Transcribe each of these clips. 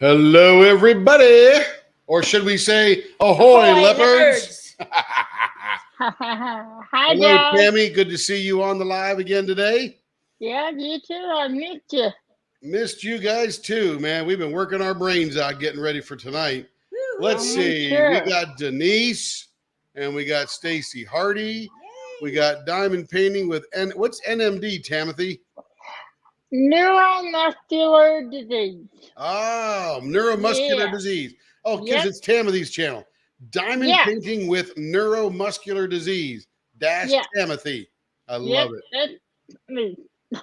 Hello, everybody. Or should we say, ahoy, Ahoy, leopards? leopards! Hi, Hello, guys. Tammy. Good to see you on the live again today. Yeah, you too. I missed you. Missed you guys too, man. We've been working our brains out getting ready for tonight. Let's I'm see. We sure. got Denise and we got Stacy Hardy. We Yay! got diamond painting with what's NMD, Timothy? Neuromuscular disease. Oh, neuromuscular Yeah. disease. Oh, because Yep. it's Timothy's channel. Diamond Yeah. painting with neuromuscular disease. Dash Yeah. Timothy. I Yep. love it. That's me.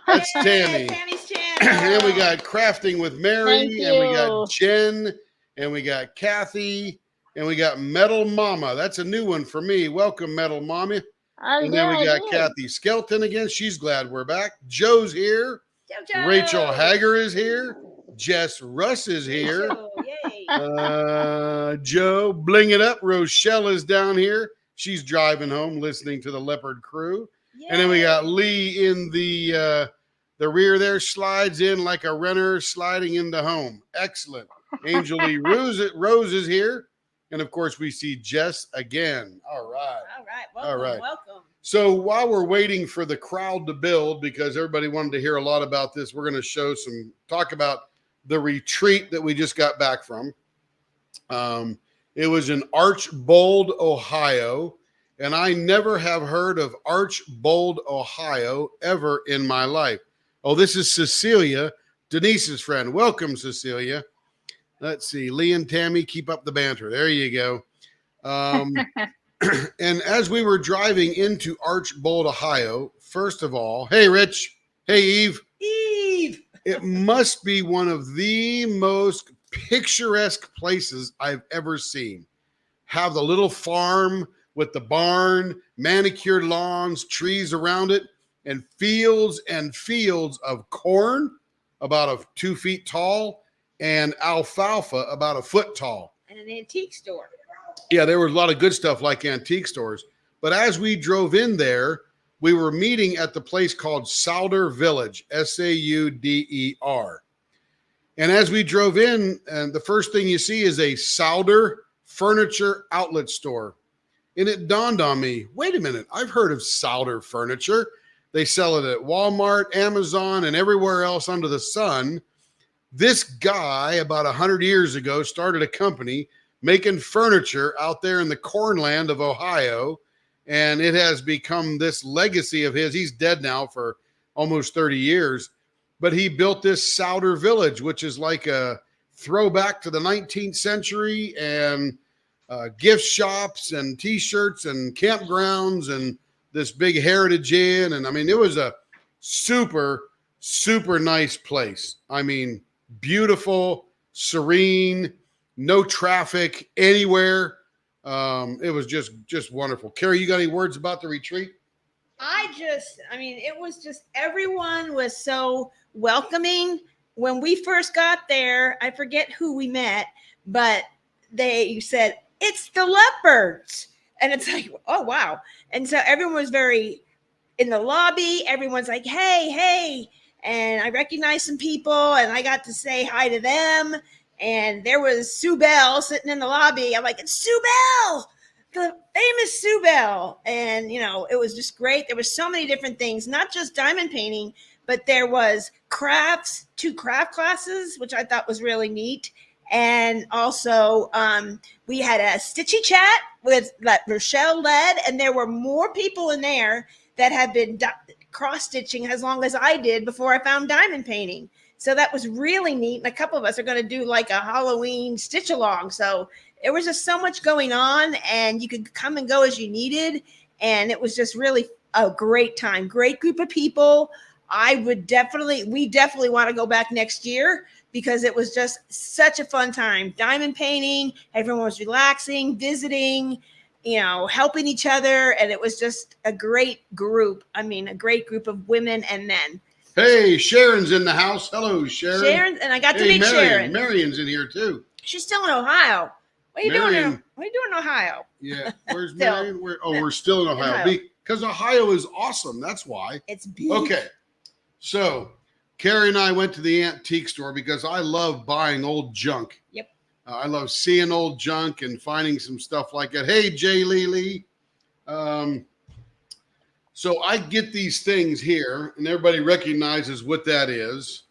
That's Yay, Tammy. Tammy's And we channel. got crafting with Mary, Thank and we got you. Jen, and we got Kathy, and we got Metal Mama. That's a new one for me. Welcome, Metal Mama. Oh, And yeah, then we I got did. Kathy Skelton again. She's glad we're back. Joe's here. Jojo. Rachel Hager is here. Jess Russ is here. Rachel, yay. Joe, bling it up. Rochelle is down here. She's driving home listening to the Leopard crew. And then we got Yay. Lee in the rear there, slides in like a runner sliding into home. Excellent. Angel Lee Rose is here. And of course, we see Jess again. All right. All right, welcome, All right. welcome. So while we're waiting for the crowd to build, because everybody wanted to hear a lot about this, we're going to talk about the retreat that we just got back from. It was in Archbold, Ohio, and I never have heard of Archbold, Ohio ever in my life. Oh, this is Cecilia, Denise's friend. Welcome, Cecilia. Let's see. Lee and Tammy, keep up the banter. There you go. And as we were driving into Archbold, Ohio, first of all, hey, Rich. Hey, Eve. Eve. It must be one of the most picturesque places I've ever seen. Have the little farm with the barn, manicured lawns, trees around it, and fields of corn about 2 feet tall and alfalfa about a foot tall. And an antique store. Yeah, there was a lot of good stuff like antique stores. But as we drove in there, we were meeting at the place called Sauder Village, Sauder. And as we drove in, and the first thing you see is a Sauder furniture outlet store. And it dawned on me, wait a minute, I've heard of Sauder furniture. They sell it at Walmart, Amazon, and everywhere else under the sun. This guy, about 100 years ago, started a company making furniture out there in the cornland of Ohio, and it has become this legacy of his. He's dead now for almost 30 years, but he built this Sauder Village, which is like a throwback to the 19th century, and gift shops and T-shirts and campgrounds and this big heritage inn. And I mean, it was a super, super nice place. I mean, beautiful, serene, no traffic anywhere. It was just wonderful. Carrie, you got any words about the retreat? It was just, everyone was so welcoming. When we first got there, I forget who we met, but they said, it's the leopards. And it's like, oh, wow. And so everyone was very in the lobby. Everyone's like, hey. And I recognized some people and I got to say hi to them. And there was Sue Bell sitting in the lobby. I'm like, it's Sue Bell, the famous Sue Bell. And, it was just great. There was so many different things, not just diamond painting, but there was crafts, 2 craft classes, which I thought was really neat. And also we had a stitchy chat that Rochelle led, and there were more people in there that had been cross-stitching as long as I did before I found diamond painting. So that was really neat. And a couple of us are going to do like a Halloween stitch along. So there was just so much going on, and you could come and go as you needed. And it was just really a great time. Great group of people. We definitely want to go back next year because it was just such a fun time. Diamond painting, everyone was relaxing, visiting, helping each other. And it was just a great group. I mean, a great group of women and men. Hey, Sharon's in the house. Hello, Sharon. And I got to meet Sharon. Marion's in here too. She's still in Ohio. What are you doing? Marion. What are you doing in Ohio? Yeah, where's Still. Marion? We're still in Ohio. Ohio. Because Ohio is awesome. That's why. It's big. Okay, so Carrie and I went to the antique store because I love buying old junk. Yep. I love seeing old junk and finding some stuff like that. Hey, Jay Lee. So I get these things here, and everybody recognizes what that is.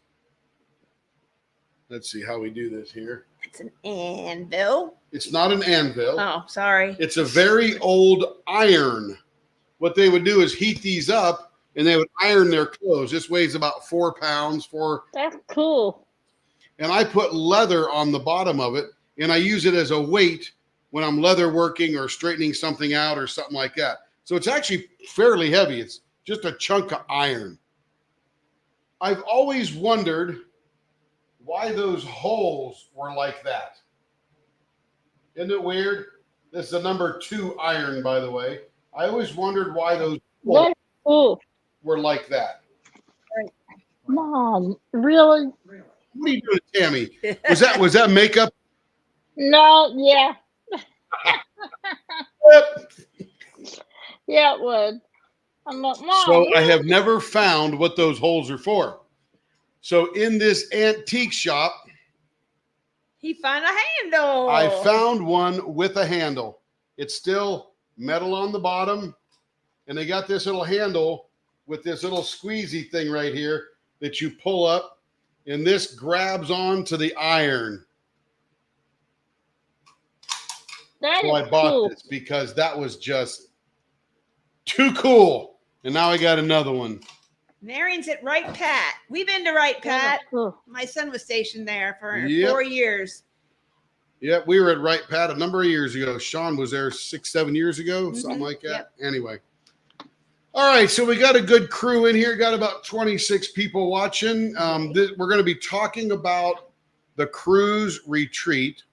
Let's see how we do this here. It's an anvil. It's not an anvil. Oh, sorry. It's a very old iron. What they would do is heat these up, and they would iron their clothes. This weighs about 4 pounds. That's cool. And I put leather on the bottom of it, and I use it as a weight when I'm leather working or straightening something out or something like that. So it's actually fairly heavy. It's just a chunk of iron. I've always wondered why those holes were like that. Isn't it weird? This is a number 2 iron, by the way. I always wondered why those holes That's cool. were like that. Mom, really? What are you doing, Tammy? Was that makeup? No, yeah. Yep. Yeah, it would. I'm like, Mom. So I have never found what those holes are for. So in this antique shop, He found a handle. I found one with a handle. It's still metal on the bottom, and they got this little handle with this little squeezy thing right here that you pull up, and this grabs onto the iron. That So is I bought cool. this because that was just too cool. And now I got another one. Marion's at Wright Pat. We've been to Wright That Pat. is cool. My son was stationed there for Yep. 4 years. Yep, we were at Wright Pat a number of years ago. Sean was there 6-7 years ago, something Mhm, like that. yep. Anyway. All right, so we got a good crew in here. Got about 26 people watching. We're going to be talking about the cruise retreat,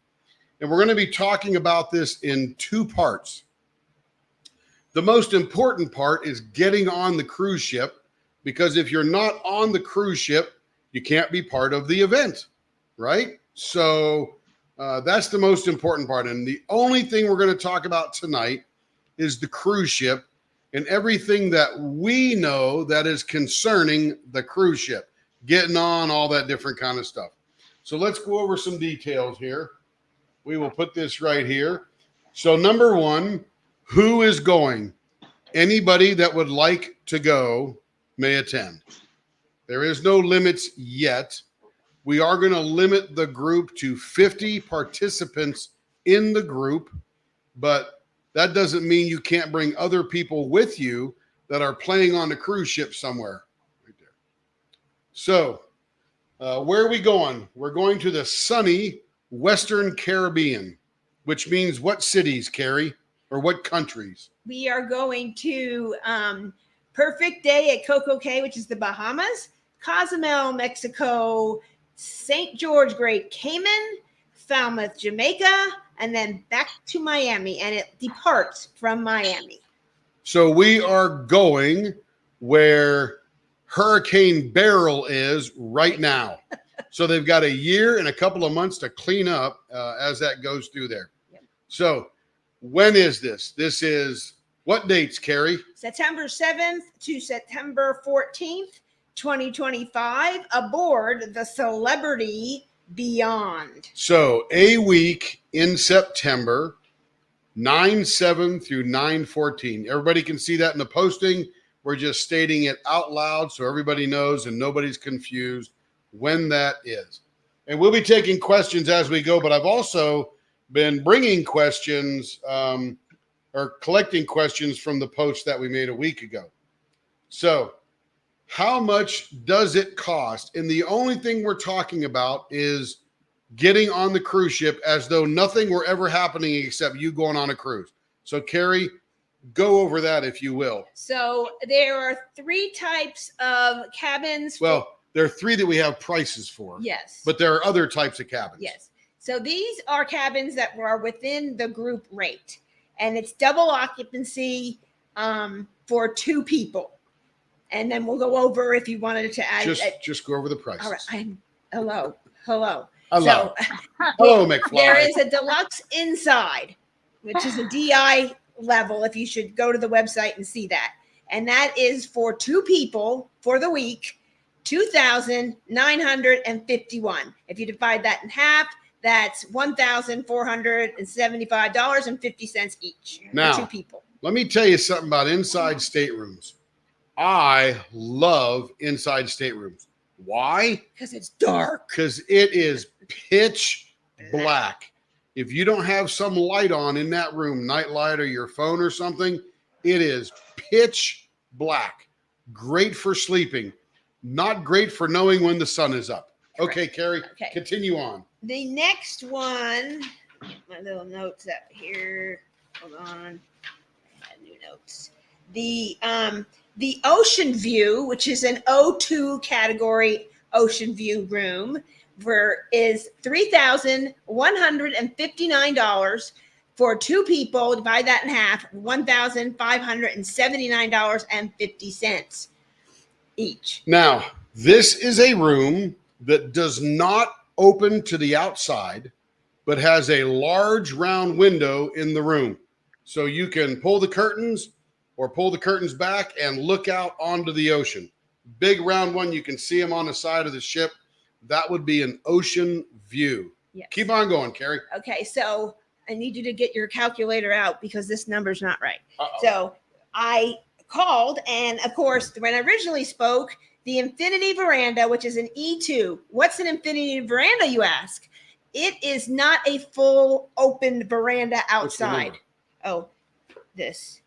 and we're going to be talking about this in 2 parts. The most important part is getting on the cruise ship, because if you're not on the cruise ship, you can't be part of the event, right? So that's the most important part. And the only thing we're going to talk about tonight is the cruise ship and everything that we know that is concerning the cruise ship, getting on, all that different kind of stuff. So let's go over some details here. We will put this right here. So number 1, who is going? Anybody that would like to go may attend. There is no limits yet. We are going to limit the group to 50 participants in the group, but that doesn't mean you can't bring other people with you that are playing on the cruise ship somewhere. Right there. So where are we going? We're going to the sunny Western Caribbean, which means what cities, Carrie, or what countries? We are going to Perfect Day at Coco Cay, which is the Bahamas, Cozumel, Mexico, St. George, Great Cayman, Falmouth, Jamaica, and then back to Miami, and it departs from Miami. So we are going where Hurricane Beryl is right now. So they've got a year and a couple of months to clean up as that goes through there. Yep. So when is this? This is what dates, Carrie? September 7th to September 14th, 2025, aboard the Celebrity Beyond. So a week in September, 9/7 through 9/14. Everybody can see that in the posting. We're just stating it out loud so everybody knows and nobody's confused when that is. And we'll be taking questions as we go, but I've also been bringing questions or collecting questions from the post that we made a week ago. So how much does it cost? And the only thing we're talking about is getting on the cruise ship as though nothing were ever happening except you going on a cruise. So Carrie, go over that if you will. So there are 3 types of cabins. Well, there are 3 that we have prices for. Yes. But there are other types of cabins. Yes. So these are cabins that are within the group rate, and it's double occupancy for 2 people. And then we'll go over if you wanted to add. Just go over the prices. All right. Hello. Hello. So Hello, McFly. there is a deluxe inside, which is a DI level. If you should go to the website and see that. And that is for 2 people for the week. $2,951. If you divide that in half, that's $1,475.50 each Now, for two people. Let me tell you something about inside staterooms. I love inside staterooms. Why? Because it's dark. Because it is pitch black. If you don't have some light on in that room, night light or your phone or something, it is pitch black. Great for sleeping. Not great for knowing when the sun is up. Okay, Carrie, Okay. Continue on. The next one, my little notes up here. Hold on. I had new notes. The Ocean View, which is an O2 category Ocean View room, is $3,159 for two people. Divide that in half, $1,579.50 each. Now, this is a room that does not open to the outside, but has a large round window in the room. So you can pull the curtains or pull the curtains back and look out onto the ocean. Big round one, you can see them on the side of the ship. That would be an ocean view. Yes. Keep on going, Carrie. Okay, so I need you to get your calculator out because this number's not right. Uh-oh. So I called, and of course, when I originally spoke, the Infinity Veranda, which is an E2. What's an Infinity Veranda, you ask? It is not a full open veranda outside. Oh, this.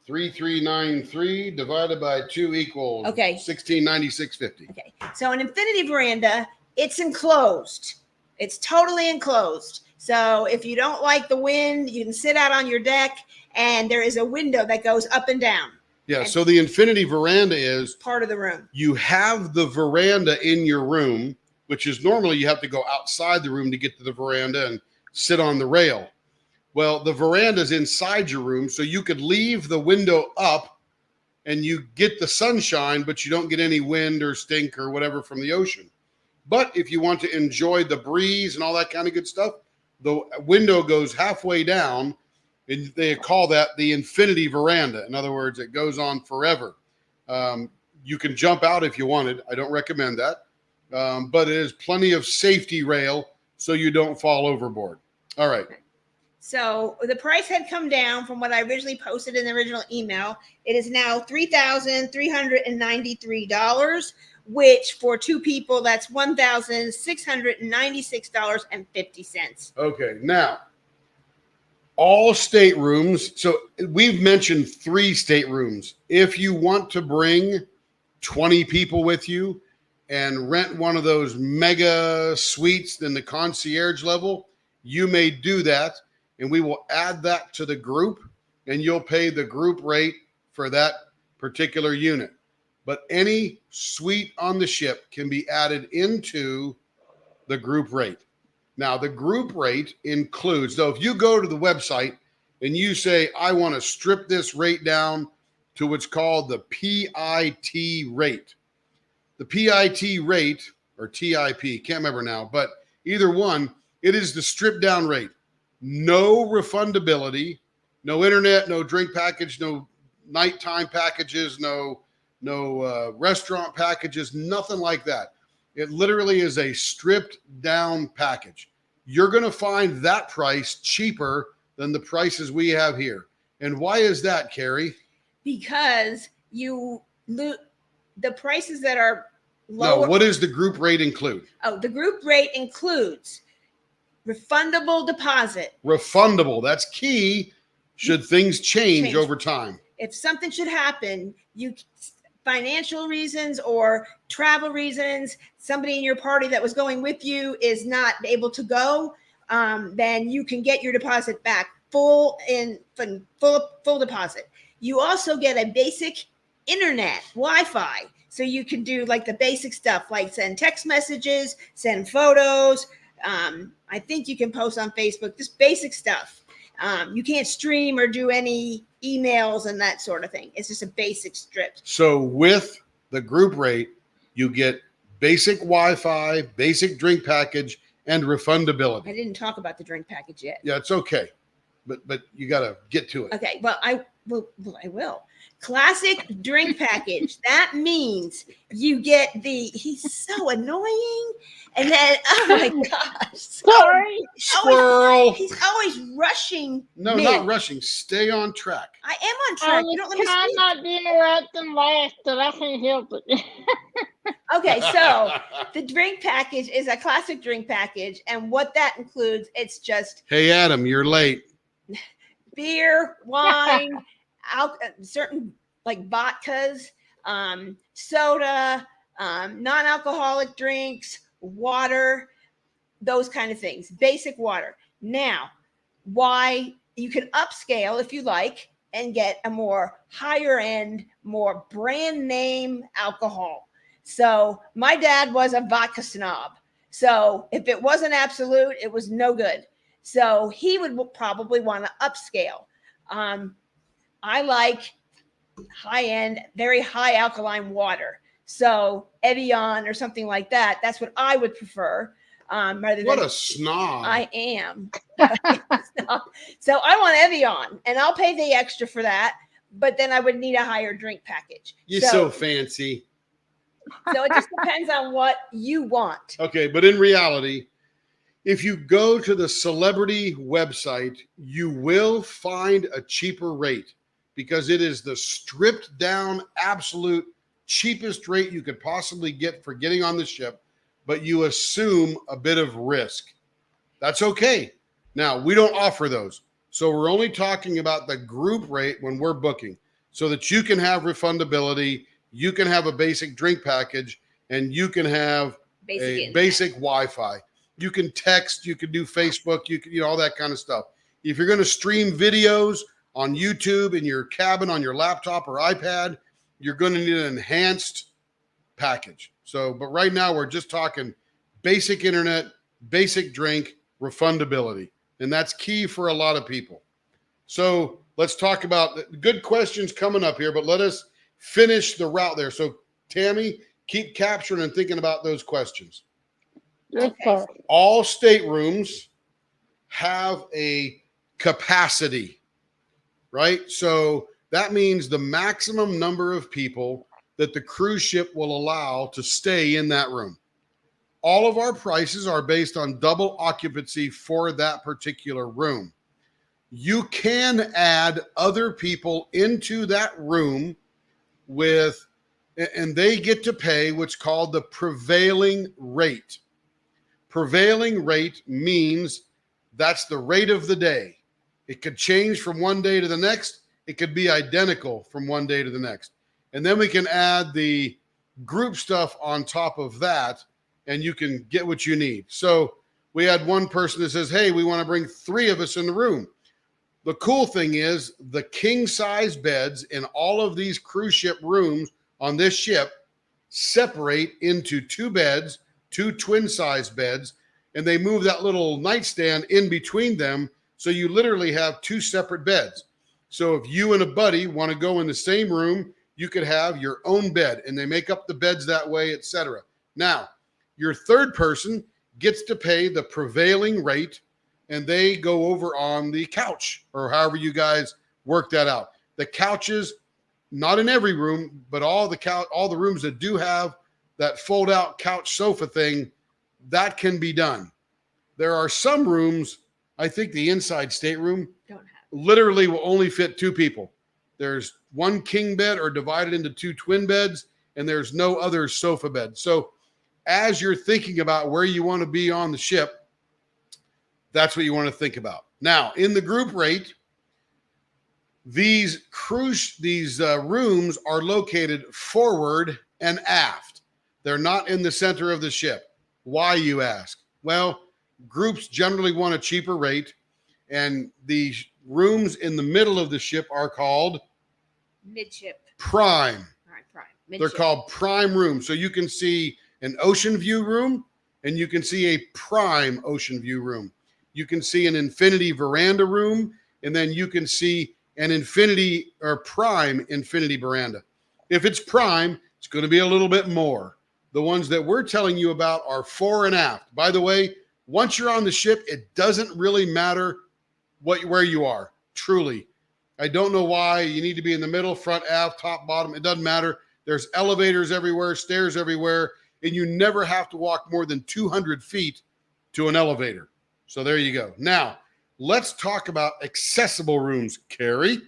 3393 divided by 2 equals Okay. 1696.50. Okay, so an Infinity Veranda, it's enclosed. It's totally enclosed. So if you don't like the wind, you can sit out on your deck, and there is a window that goes up and down. Yeah, And so the Infinity Veranda is part of the room. you have the veranda in your room, which is normally you have to go outside the room to get to the veranda and sit on the rail. Well, the veranda is inside your room, so you could leave the window up and you get the sunshine, but you don't get any wind or stink or whatever from the ocean. But if you want to enjoy the breeze and all that kind of good stuff, the window goes halfway down, and they call that the Infinity Veranda. In other words, it goes on forever. You can jump out if you wanted. I don't recommend that. But it is plenty of safety rail so you don't fall overboard. All right. So the price had come down from what I originally posted in the original email. It is now $3,393, which for two people, that's $1,696.50. Okay. Now, all staterooms. So we've mentioned 3 staterooms. If you want to bring 20 people with you and rent one of those mega suites in the concierge level, you may do that. And we will add that to the group, and you'll pay the group rate for that particular unit. But any suite on the ship can be added into the group rate. Now, the group rate includes, so if you go to the website and you say, I want to strip this rate down to what's called the PIT rate. The PIT rate, or TIP, can't remember now, but either one, it is the stripped down rate. No refundability, no internet, no drink package, no nighttime packages, no restaurant packages, nothing like that. It literally is a stripped down package. You're going to find that price cheaper than the prices we have here. And why is that, Carrie? Because the prices that are lower. No, what does the group rate include? Oh, the group rate includes refundable deposit. Refundable. That's key. Should things change over time? If something should happen, financial reasons or travel reasons, somebody in your party that was going with you is not able to go, then you can get your deposit back full deposit. You also get a basic internet Wi-Fi, so you can do like the basic stuff like send text messages, send photos. I think you can post on Facebook, just basic stuff. You can't stream or do any emails and that sort of thing. It's just a basic strip. So with the group rate, you get basic Wi-Fi, basic drink package, and refundability. I didn't talk about the drink package yet. Yeah, it's okay. But you got to get to it. Okay, well, I will. Classic drink package. That means you get he's so annoying. And then, oh my gosh. Sorry. Squirrel. He's always rushing. No, me. not rushing. Stay on track. I am on track. You don't let me trying speak. not to interrupt and laugh, but I can't help it. Okay, so the drink package is a classic drink package. And what that includes, it's just Hey, Adam, you're late. beer, wine, certain like vodkas, soda, non-alcoholic drinks, water, those kind of things, basic water. Now, why you can upscale if you like and get a more higher end, more brand name alcohol. So my dad was a vodka snob. So if it wasn't Absolute, it was no good. So he would probably want to upscale. I like high-end, very high alkaline water. So Evian or something like that. That's what I would prefer. Rather than What a snob. I am. So I want Evian, and I'll pay the extra for that. But then I would need a higher drink package. You're so fancy. So it just depends on what you want. Okay, but in reality, if you go to the celebrity website, you will find a cheaper rate because it is the stripped down, absolute cheapest rate you could possibly get for getting on the ship, but you assume a bit of risk. That's okay. Now, we don't offer those. So we're only talking about the group rate when we're booking so that you can have refundability, you can have a basic drink package, and you can have basic Wi-Fi. You can text, you can do Facebook, you can all that kind of stuff. If you're going to stream videos on YouTube in your cabin on your laptop or iPad, you're going to need an enhanced package. So, but right now we're just talking basic internet, basic drink, refundability. And that's key for a lot of people. So let's talk about good questions coming up here, but let us finish the route there. So Tammy, keep capturing and thinking about those questions. Okay. All staterooms have a capacity, right? So that means the maximum number of people that the cruise ship will allow to stay in that room. All of our prices are based on double occupancy for that particular room. You can add other people into that room and they get to pay what's called the prevailing rate. Prevailing rate means that's the rate of the day. It could change from one day to the next. It could be identical from one day to the next. And then we can add the group stuff on top of that, and you can get what you need. So we had one person that says, hey, we want to bring 3 of us in the room. The cool thing is the king size beds in all of these cruise ship rooms on this ship separate into 2 beds, 2 twin size beds, and they move that little nightstand in between them. So you literally have 2 separate beds. So if you and a buddy want to go in the same room, you could have your own bed, and they make up the beds that way, etc. Now, your third person gets to pay the prevailing rate, and they go over on the couch or however you guys work that out. The couches, not in every room, but all the rooms that do have that fold out couch sofa thing, that can be done. There are some rooms, I think the inside stateroom literally will only fit 2 people. There's 1 king bed or divided into 2 twin beds, and there's no other sofa bed. So as you're thinking about where you want to be on the ship, that's what you want to think about. Now, in the group rate, these rooms are located forward and aft. They're not in the center of the ship. Why, you ask? Well, groups generally want a cheaper rate, and the rooms in the middle of the ship are called midship. Prime. All right, prime. They're Midship. called prime rooms. So you can see an ocean view room, and you can see a prime ocean view room. You can see an infinity veranda room, and then you can see an infinity or prime infinity veranda. If it's prime, it's going to be a little bit more. The ones that we're telling you about are fore and aft. By the way, once you're on the ship, it doesn't really matter where you are. Truly, I don't know why you need to be in the middle, front, aft, top, bottom. It doesn't matter. There's elevators everywhere, stairs everywhere, and you never have to walk more than 200 feet to an elevator. So there you go. Now, let's talk about accessible rooms, Carrie.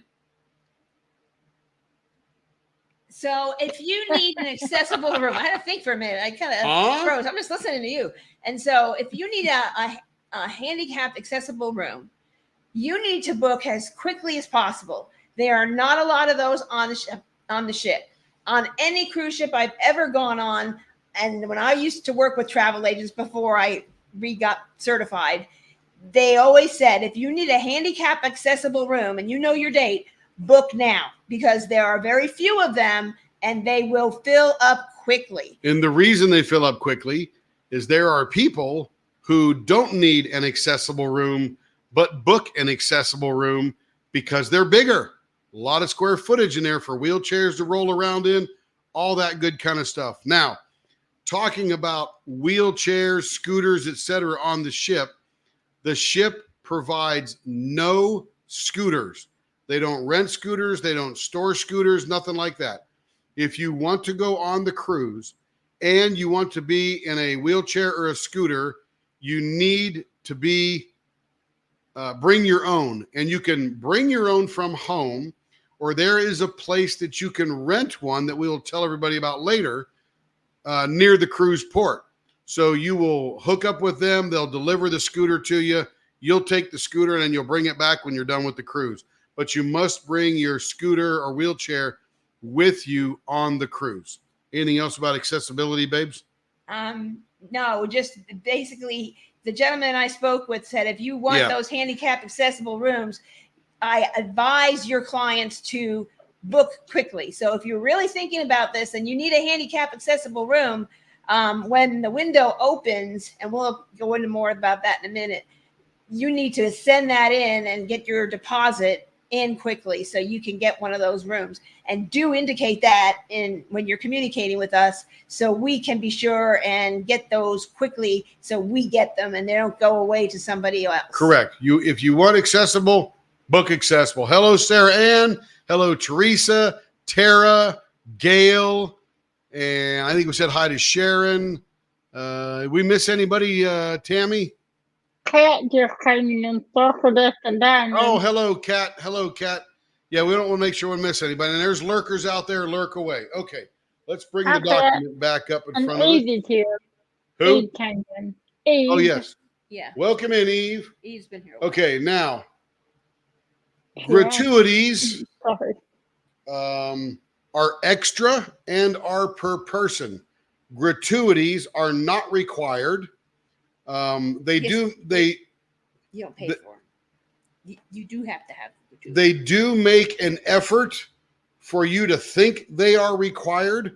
So if you need an accessible room, I had to think for a minute. I kind of froze. I'm just listening to you. And so if you need a handicapped accessible room, you need to book as quickly as possible. There are not a lot of those on the ship. On any cruise ship I've ever gone on, and when I used to work with travel agents before I got certified, they always said, if you need a handicap accessible room and you know your date, book now, because there are very few of them and they will fill up quickly. And the reason they fill up quickly is there are people who don't need an accessible room, but book an accessible room because they're bigger. A lot of square footage in there for wheelchairs to roll around in, all that good kind of stuff. Now, talking about wheelchairs, scooters, etc. on the ship provides no scooters. They don't rent scooters. They don't store scooters, nothing like that. If you want to go on the cruise and you want to be in a wheelchair or a scooter, you need to bring your own. And you can bring your own from home, or there is a place that you can rent one that we will tell everybody about later near the cruise port. So you will hook up with them. They'll deliver the scooter to you. You'll take the scooter and then you'll bring it back when you're done with the cruise. But you must bring your scooter or wheelchair with you on the cruise. Anything else about accessibility, babes? No, just basically the gentleman I spoke with said, if you want those handicap accessible rooms, I advise your clients to book quickly. So if you're really thinking about this and you need a handicap accessible room, when the window opens, and we'll go into more about that in a minute, you need to send that in and get your deposit in quickly so you can get one of those rooms. And do indicate that when you're communicating with us so we can be sure and get those quickly so we get them and they don't go away to somebody else. Correct. If you want accessible, book accessible. Hello, Sarah Ann. Hello, Teresa, Tara, Gail, and I think we said hi to Sharon. We miss anybody, Tammy? Cat just came in and circled us and down. Oh, hello, Cat. Hello, Cat. Yeah, we don't want to make sure we miss anybody. And there's lurkers out there, lurk away. Okay, let's bring the document back up in front of us. Eve is here. Who? Eve came in. Eve. Oh, yes. Yeah. Welcome in, Eve. Eve's been here. Okay, now, gratuities are extra and are per person. Gratuities are not required. You don't pay for them. You do have to have gratuities. They do make an effort for you to think they are required,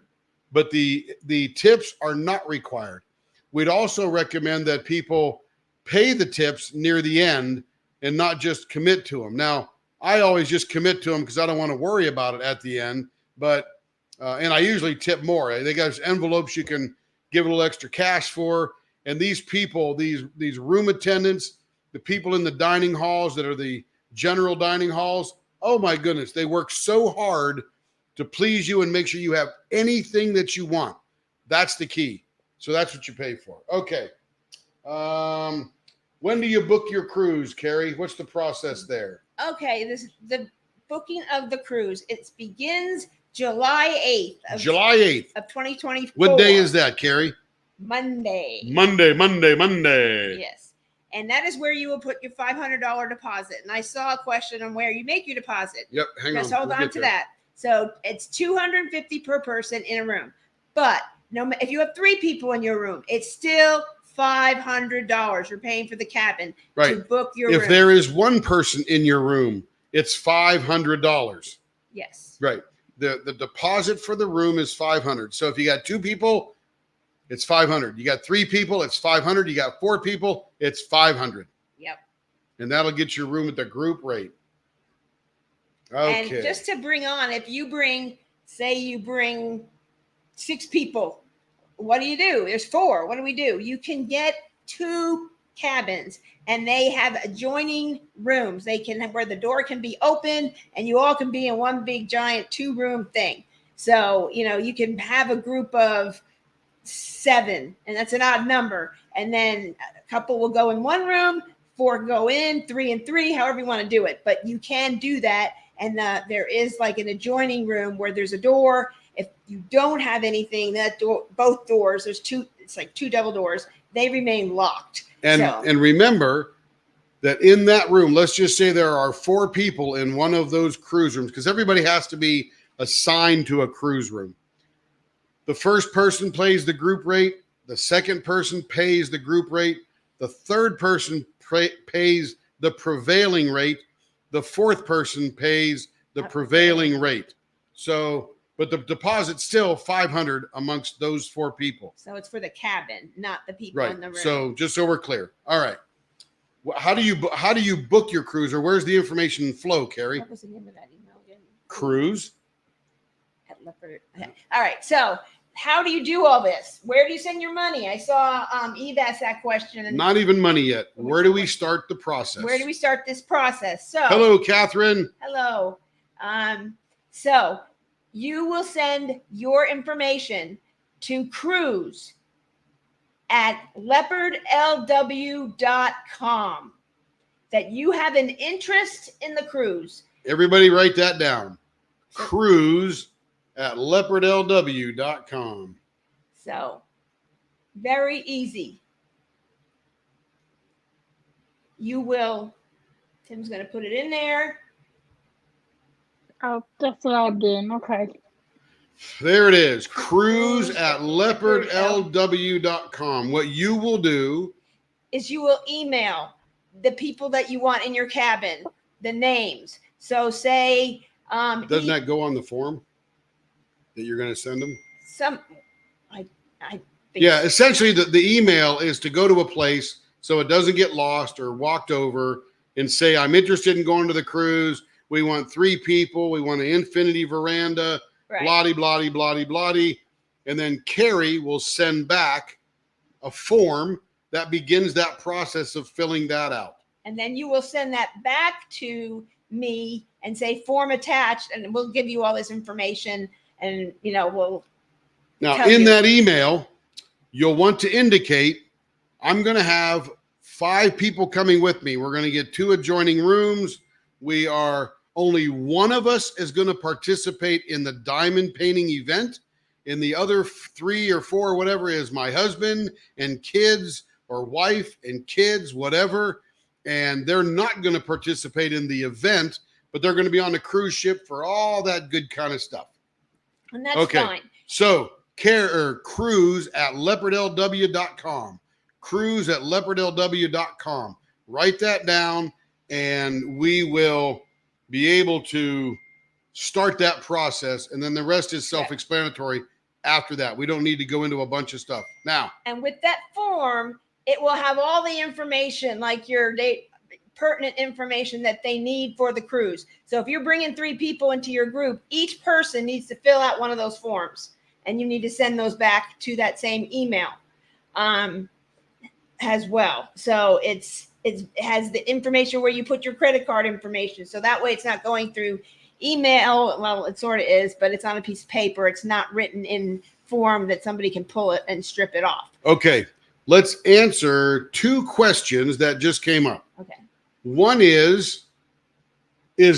but the tips are not required. We'd also recommend that people pay the tips near the end and not just commit to them. Now, I always just commit to them because I don't want to worry about it at the end. But and I usually tip more. They got envelopes you can give a little extra cash for. And these people, these room attendants, the people in the dining halls that are the general dining halls, oh my goodness, they work so hard to please you and make sure you have anything that you want. That's the key. So that's what you pay for. Okay. When do you book your cruise, Carrie? What's the process there? Okay, the booking of the cruise. It begins July 8th. July 8th. Of 2024. What day is that, Carrie? Monday. Monday. Yes. And that is where you will put your $500 deposit. And I saw a question on where you make your deposit. Yep, hang on. Just hold on to that. So it's $250 per person in a room. But if you have 3 people in your room, it's still $500 you're paying for the cabin to book your room. If there is one person in your room, it's $500. Yes. Right. The deposit for the room is $500. So if you got 2 people, it's $500. You got 3 people, it's $500. You got 4 people, it's $500. Yep. And that'll get your room at the group rate. Okay. And just to bring on, if you bring 6 people, what do you do? There's 4. What do we do? You can get 2 cabins, and they have adjoining rooms. They can have where the door can be open, and you all can be in one big giant 2-room thing. So, you can have a group of 7, and that's an odd number. And then a couple will go in one room, 4 go in, 3 and 3, however you want to do it. But you can do that. And there is like an adjoining room where there's a door. If you don't have anything, that door, both doors, there's 2, it's like 2 double doors. They remain locked. And remember that in that room, let's just say there are 4 people in one of those cruise rooms, because everybody has to be assigned to a cruise room. The first person pays the group rate. The second person pays the group rate. The third person pays the prevailing rate. The fourth person pays the prevailing rate. So, but the deposit's still $500 amongst those 4 people. So it's for the cabin, not the people in the room. So just so we're clear. All right. How do you book your cruise, or where's the information flow, Carrie? What was the name of that email again? Cruise at Leopard. Okay. All right. So how do you do all this? Where do you send your money? I saw Eve ask that question. And not even money yet. Where do we start the process? Where do we start this process? So hello, Catherine. Hello. So you will send your information to cruise at leopardlw.com that you have an interest in the cruise. Everybody write that down. Cruise at leopardlw.com. So very easy. Tim's going to put it in there. Oh, that's what I'm doing. Okay. There it is. Cruise at leopardlw.com. What you will do is you will email the people that you want in your cabin, the names. So say, doesn't that go on the form that you're going to send them? I think yeah, essentially the email is to go to a place so it doesn't get lost or walked over, and say, I'm interested in going to the cruise. We want 3 people. We want an infinity veranda, bloody, bloody, bloody, bloody. And then Carrie will send back a form that begins that process of filling that out. And then you will send that back to me and say form attached, and we'll give you all this information. And, we'll now in that email, you'll want to indicate, I'm going to have 5 people coming with me. We're going to get 2 adjoining rooms. Only one of us is going to participate in the diamond painting event. And the other 3 or 4, whatever, is my husband and kids, or wife and kids, whatever. And they're not going to participate in the event, but they're going to be on the cruise ship for all that good kind of stuff. And that's fine. So cruise at leopardlw.com. Cruise at leopardlw.com. Write that down, and we will be able to start that process. And then the rest is self-explanatory after that. We don't need to go into a bunch of stuff now. And with that form, it will have all the information, like your pertinent information that they need for the cruise. So if you're bringing 3 people into your group, each person needs to fill out one of those forms, and you need to send those back to that same email as well. So it has the information where you put your credit card information. So that way it's not going through email. Well, it sort of is, but it's on a piece of paper. It's not written in form that somebody can pull it and strip it off. Okay. Let's answer 2 questions that just came up. Okay. One is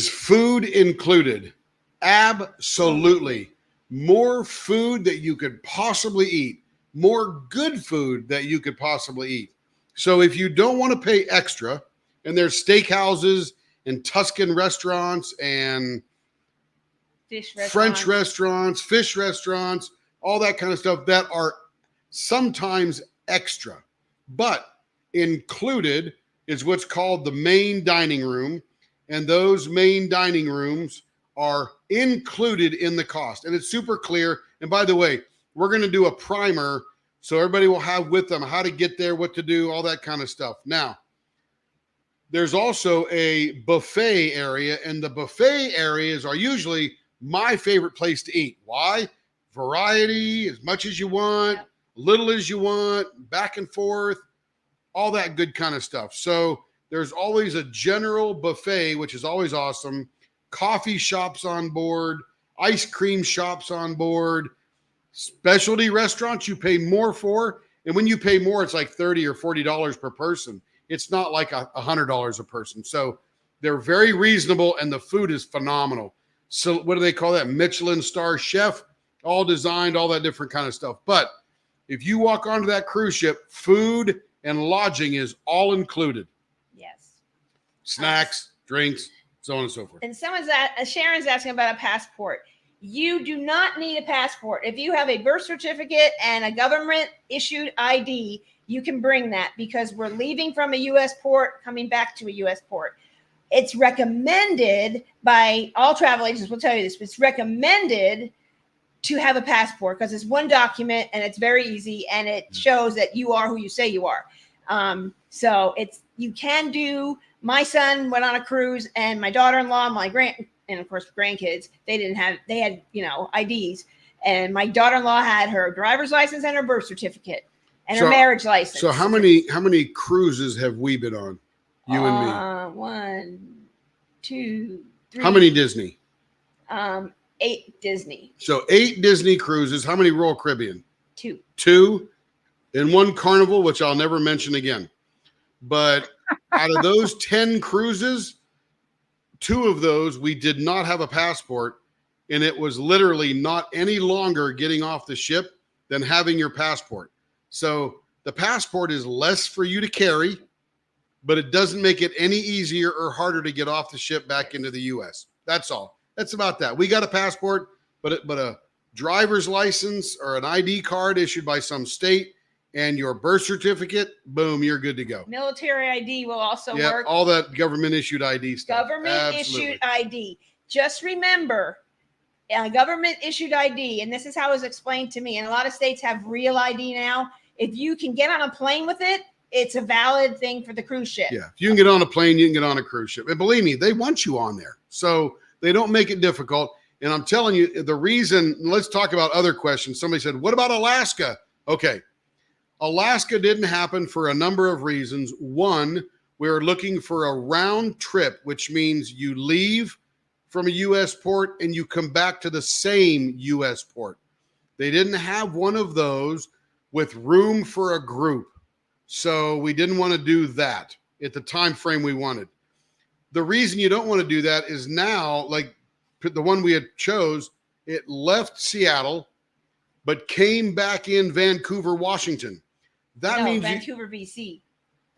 food included? Absolutely. More food that you could possibly eat. More good food that you could possibly eat. So if you don't want to pay extra, and there's steakhouses and Tuscan restaurants and French restaurants, fish restaurants, all that kind of stuff that are sometimes extra, but included is what's called the main dining room. And those main dining rooms are included in the cost. And it's super clear. And by the way, we're going to do a primer so everybody will have with them how to get there, what to do, all that kind of stuff. Now, there's also a buffet area, and the buffet areas are usually my favorite place to eat. Why? Variety, as much as you want, little as you want, back and forth. all that good kind of stuff. So there's always a general buffet, which is always awesome. Coffee shops on board, ice cream shops on board, specialty restaurants you pay more for. And when you pay more, it's like $30 or $40 per person. It's not like $100 a person. So they're very reasonable and the food is phenomenal. So what do they call that? Michelin star chef, all designed, all that different kind of stuff. But if you walk onto that cruise ship, food and lodging is all included. Yes. Snacks, drinks, so on and so forth. And Sharon's asking about a passport. You do not need a passport. If you have a birth certificate and a government issued ID, you can bring that because we're leaving from a U.S. port, coming back to a U.S. port. It's recommended by all travel agents will tell you this, but it's recommended to have a passport because it's one document and it's very easy and it shows that you are who you say you are. So you can do. My son went on a cruise and my daughter-in-law, and of course grandkids, they had IDs, and my daughter-in-law had her driver's license and her birth certificate and her marriage license. So how many cruises have we been on? You and me. 1, 2, 3. How many Disney? 8 Disney. So 8 Disney cruises. How many Royal Caribbean? 2. 2, and 1 Carnival, which I'll never mention again. But out of those 10 cruises, 2 of those we did not have a passport, and it was literally not any longer getting off the ship than having your passport. So the passport is less for you to carry, but it doesn't make it any easier or harder to get off the ship back into the U.S. That's all. That's about that. We got a passport, but a driver's license or an ID card issued by some state and your birth certificate, boom, you're good to go. Military ID will also work. All that government issued ID stuff. Government issued ID. Just remember, a government issued ID, and this is how it was explained to me, and a lot of states have real ID now. If you can get on a plane with it, it's a valid thing for the cruise ship. Yeah, if you can get on a plane, you can get on a cruise ship. And believe me, they want you on there. So they don't make it difficult. And I'm telling you, the reason, let's talk about other questions. Somebody said, what about Alaska? Okay. Alaska didn't happen for a number of reasons. One, we were looking for a round trip, which means you leave from a U.S. port and you come back to the same U.S. port. They didn't have one of those with room for a group. So we didn't want to do that at the time frame we wanted. The reason you don't want to do that is now, like the one we had chose, it left Seattle, but came back in Vancouver, Washington. That means Vancouver, BC.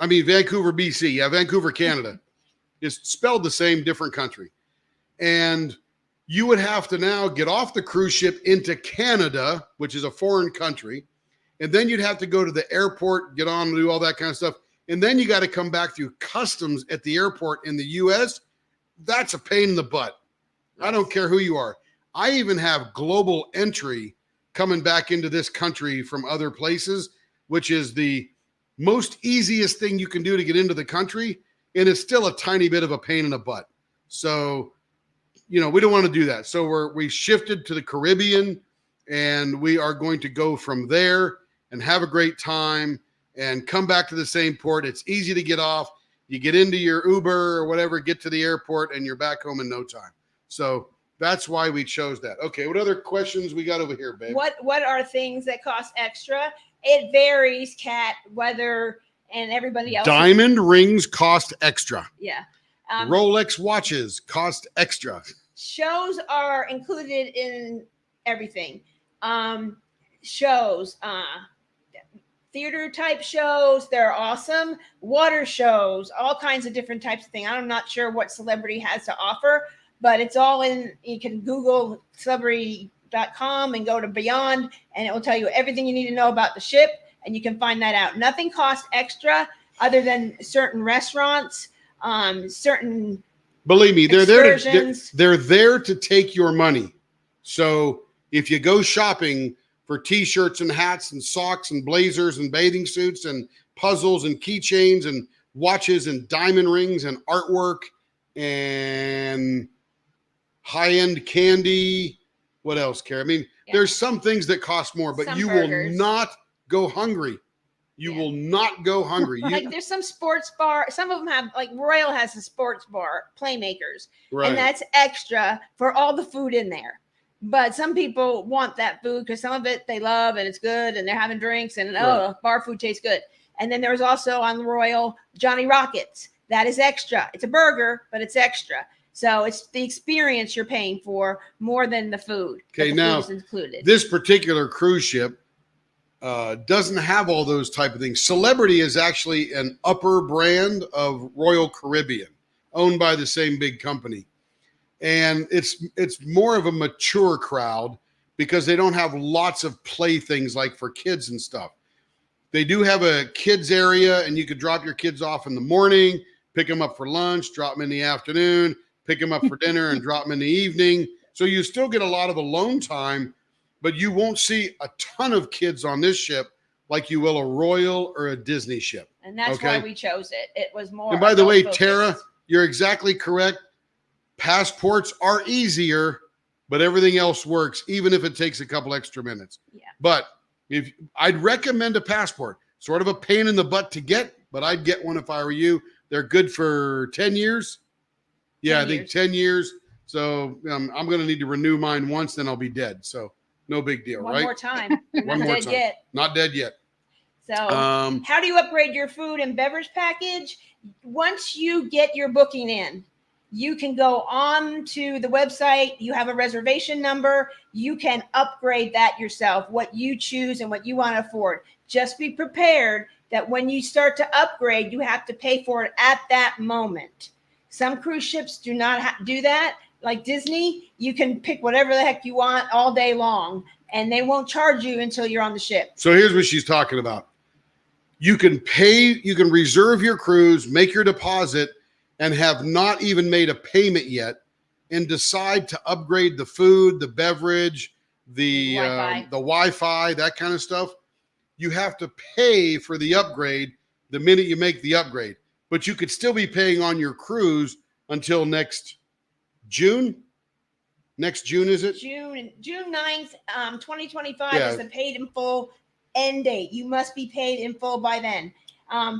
Vancouver, BC. Yeah, Vancouver, Canada. It's spelled the same, different country. And you would have to now get off the cruise ship into Canada, which is a foreign country. And then you'd have to go to the airport, get on and do all that kind of stuff. And then you got to come back through customs at the airport in the U.S. That's a pain in the butt. I don't care who you are. I even have global entry coming back into this country from other places, which is the most easiest thing you can do to get into the country. And it's still a tiny bit of a pain in the butt. So, we don't want to do that. So we shifted to the Caribbean, and we are going to go from there and have a great time and come back to the same port. It's easy to get off. You get into your Uber or whatever, get to the airport, and you're back home in no time. So that's why we chose that. Okay, what other questions we got over here, babe? What are things that cost extra? It varies, Kat, weather, and everybody else. Diamond rings cost extra. Yeah. Rolex watches cost extra. Shows are included in everything. Shows, theater type shows, they're awesome. Water shows, all kinds of different types of things. I'm not sure what celebrity has to offer, but it's all in. You can Google celebrity.com and go to Beyond, and it will tell you everything you need to know about the ship, and you can find that out. Nothing costs extra other than certain restaurants, certain. Believe me, they're there to take your money. So if you go shopping for T-shirts and hats and socks and blazers and bathing suits and puzzles and keychains and watches and diamond rings and artwork and high-end candy, what else, Kara? There's some things that cost more, but you will not go hungry. You Yeah. will not go hungry. Like there's some sports bar. Some of them have, like Royal has a sports bar, Playmakers, Right. and that's extra for all the food in there. But some people want that food because some of it they love and it's good, and they're having drinks and bar food tastes good. And then there's also on the Royal Johnny Rockets. That is extra. It's a burger, but it's extra. So it's the experience you're paying for more than the food. Okay, the now food is included. This particular cruise ship doesn't have all those type of things. Celebrity is actually an upper brand of Royal Caribbean, owned by the same big company, and it's more of a mature crowd because they don't have lots of playthings like for kids and stuff. They do have a kids area, and you could drop your kids off in the morning, pick them up for lunch, drop them in the afternoon, pick them up for dinner, and drop them in the evening. So you still get a lot of alone time, but you won't see a ton of kids on this ship like you will a Royal or a Disney ship. And that's why we chose it. It was more. And by the way, adult-focused. Tara, you're exactly correct. Passports are easier, but everything else works, even if it takes a couple extra minutes. Yeah. But if I'd recommend a passport, sort of a pain in the butt to get, but I'd get one if I were you. They're good for 10 years. Yeah, 10 I think years. 10 years. So I'm going to need to renew mine once, then I'll be dead. So no big deal, One right? more time. You're One not more dead time. yet. Not dead yet. So Um, how do you upgrade your food and beverage package? Once you get your booking in, you can go on to the website. You have a reservation number. You can upgrade that yourself, what you choose and what you want to afford. Just be prepared that when you start to upgrade, you have to pay for it at that moment. Some cruise ships do not do that. Like Disney, you can pick whatever the heck you want all day long, and they won't charge you until you're on the ship. So here's what she's talking about. You can reserve your cruise, make your deposit, and have not even made a payment yet, and decide to upgrade the food, the beverage, the Wi-Fi, that kind of stuff. You have to pay for the upgrade the minute you make the upgrade, but you could still be paying on your cruise until next June. Next June, is it? June 9th, 2025 Yeah. is the paid in full end date. You must be paid in full by then.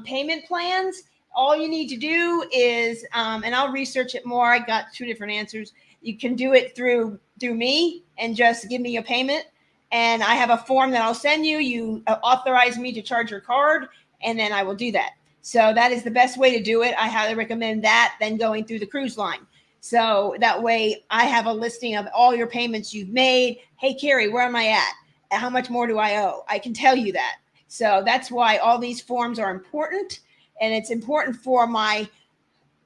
Payment plans, all you need to do is, and I'll research it more. I got 2 different answers. You can do it through me and just give me a payment. And I have a form that I'll send you. You authorize me to charge your card, and then I will do that. So that is the best way to do it. I highly recommend that than going through the cruise line. So that way I have a listing of all your payments you've made. Hey, Carrie, where am I at? How much more do I owe? I can tell you that. So that's why all these forms are important. And it's important for my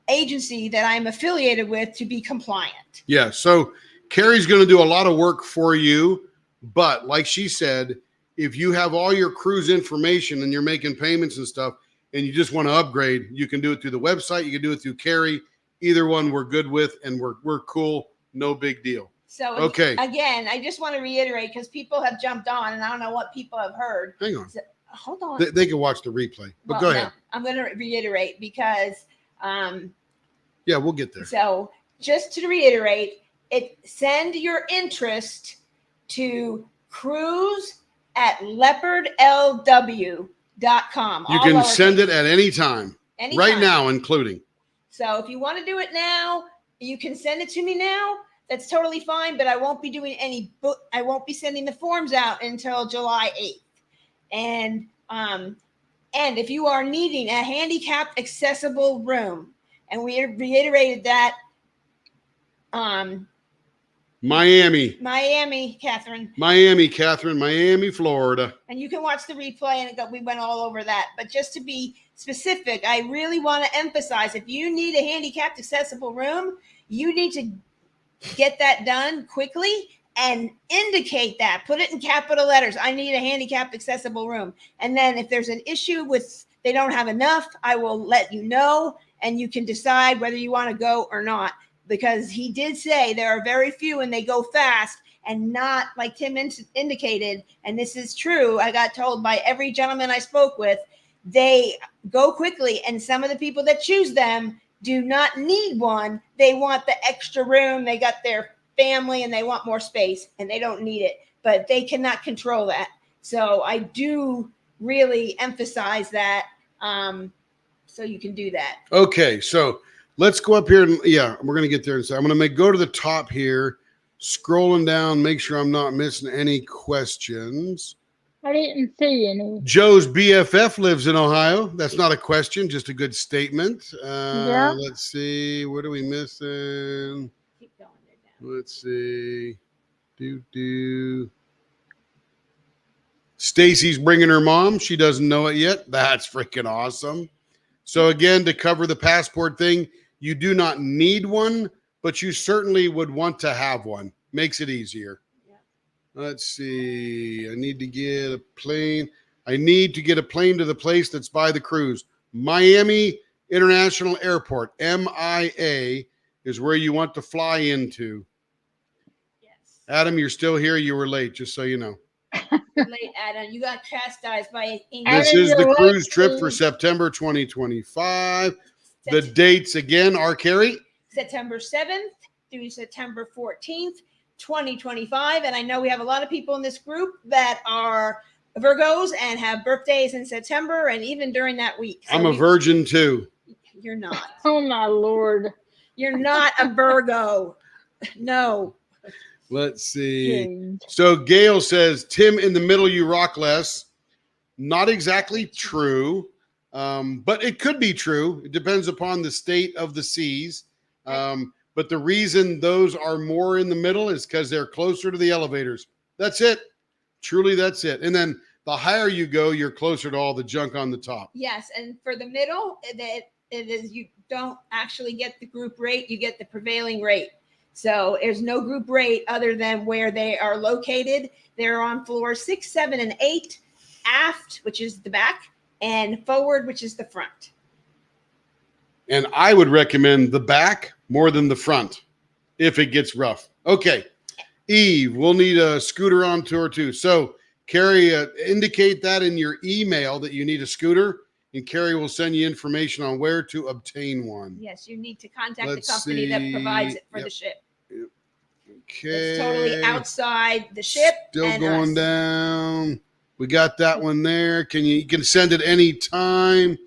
agency that I'm affiliated with to be compliant. Yeah. So Carrie's going to do a lot of work for you. But like she said, if you have all your cruise information and you're making payments and stuff, and you just want to upgrade, you can do it through the website. You can do it through Carrie. Either one we're good with, and we're cool. No big deal. So okay. Again, I just want to reiterate because people have jumped on, and I don't know what people have heard. Hang on. So, hold on. They can watch the replay, but go ahead. No, I'm going to reiterate because. Yeah, we'll get there. So just to reiterate, send your interest to cruise@leopardlw.com. You can send it at any time. Right now, including. So if you want to do it now, you can send it to me now. That's totally fine, but I won't be doing I won't be sending the forms out until July 8th. And if you are needing a handicapped accessible room, and we reiterated that, Miami, Catherine, Miami, Florida. and you can watch the replay, and we went all over that. But just to be specific, I really want to emphasize, if you need a handicapped accessible room, you need to get that done quickly and indicate that. Put it in capital letters. I need a handicapped accessible room. And then if there's an issue with they don't have enough, I will let you know, and you can decide whether you want to go or not. Because he did say there are very few and they go fast, and not like Tim indicated. And this is true. I got told by every gentleman I spoke with, they go quickly. And some of the people that choose them do not need one. They want the extra room. They got their family and they want more space, and they don't need it, but they cannot control that. So I do really emphasize that. So you can do that. Okay, so let's go up here and we're gonna get there. And so I'm gonna go to the top here, scrolling down, make sure I'm not missing any questions. I didn't see any. Joe's BFF lives in Ohio. That's not a question, just a good statement. Yeah. Let's see, what are we missing? Keep going there down. Let's see. Stacy's bringing her mom. She doesn't know it yet. That's freaking awesome. So again, to cover the passport thing, you do not need one, but you certainly would want to have one. Makes it easier. Yeah. Let's see. I need to get a plane. I need to get a plane to the place that's by the cruise. Miami International Airport, MIA, is where you want to fly into. Yes. Adam, you're still here. You were late, just so you know. You're late, Adam. You got chastised by English. This Adam, is the you're cruise late, trip for please. September 2025. The dates again are, Carrie? September 7th through September 14th, 2025. And I know we have a lot of people in this group that are Virgos and have birthdays in September and even during that week. So I'm a virgin too. You're not. Oh my Lord. You're not a Virgo. No. Let's see. Jeez. So Gail says, Tim, in the middle, you rock less. Not exactly true, but it could be true. It depends upon the state of the seas. But the reason those are more in the middle is because they're closer to the elevators. That's it. Truly, that's it. And then the higher you go, you're closer to all the junk on the top. Yes. And for the middle, it is you don't actually get the group rate, you get the prevailing rate. So there's no group rate other than where they are located. They're on floors 6, 7, and 8, aft, which is the back, and forward, which is the front. And I would recommend the back more than the front if it gets rough. Okay. Eve, we'll need a scooter on tour too. So Carrie, indicate that in your email that you need a scooter, and Carrie will send you information on where to obtain one. Yes, you need to contact Let's the company that provides it for Yep. the ship. Okay. It's totally outside the ship. Still and going us. down. We got that one there. You can send it any time.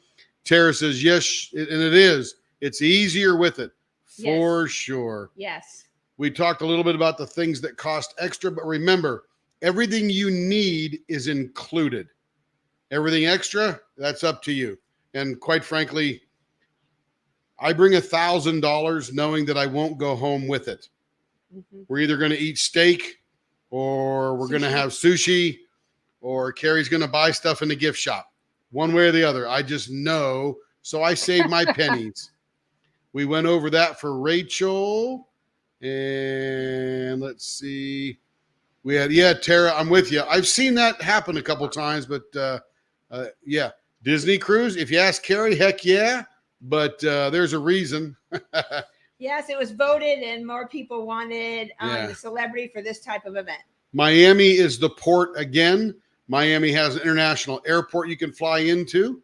Tara says yes, and it is. It's easier with it for sure. Yes. We talked a little bit about the things that cost extra, but remember, everything you need is included. Everything extra, that's up to you. And quite frankly, I bring $1,000 knowing that I won't go home with it. Mm-hmm. We're either going to eat steak or we're going to Sushi. have sushi, or Carrie's going to buy stuff in the gift shop. One way or the other. I just know. So I save my pennies. We went over that for Rachel. And let's see. We had, Tara, I'm with you. I've seen that happen a couple times, but Disney cruise. If you ask Carrie, heck yeah. But there's a reason. Yes, it was voted and more people wanted Yeah. the celebrity for this type of event. Miami is the port again. Miami has an international airport you can fly into.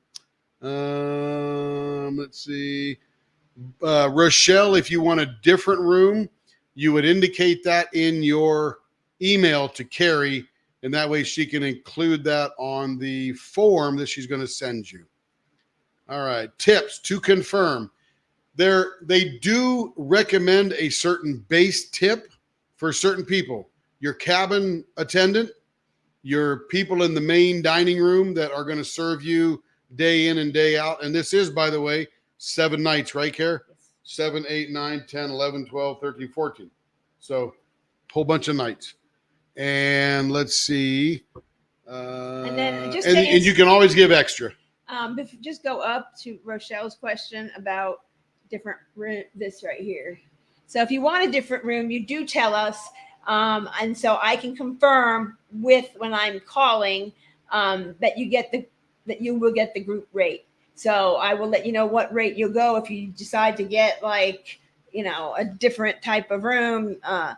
Let's see. Rochelle, if you want a different room, you would indicate that in your email to Carrie, and that way she can include that on the form that she's going to send you. All right. Tips to confirm. They do recommend a certain base tip for certain people. Your cabin attendant, your people in the main dining room that are going to serve you day in and day out. And this is, by the way, 7 nights, right, Care? 7, 8, 9, 10, 11, 12, 13, 14. So a whole bunch of nights. And let's see. And then just and you can always give extra. Just go up to Rochelle's question about different room, this right here. So if you want a different room, you do tell us. And so I can confirm with when I'm calling that you will get the group rate. So I will let you know what rate you'll go if you decide to get a different type of room, a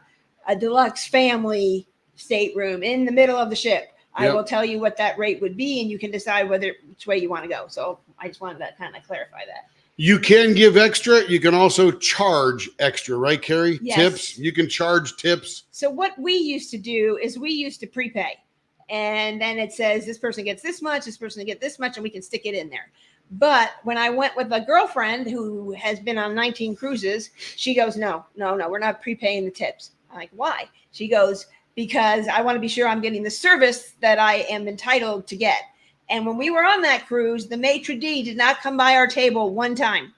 deluxe family stateroom in the middle of the ship. I Yep. will tell you what that rate would be, and you can decide which way you want to go. So I just wanted to kind of clarify that. You can give extra. You can also charge extra, right, Carrie? Yes. Tips. You can charge tips. So what we used to do is we used to prepay. And then it says this person gets this much, this person gets this much, and we can stick it in there. But when I went with a girlfriend who has been on 19 cruises, she goes, no, we're not prepaying the tips. I'm like, why? She goes, because I want to be sure I'm getting the service that I am entitled to get. And when we were on that cruise, the maitre d' did not come by our table one time.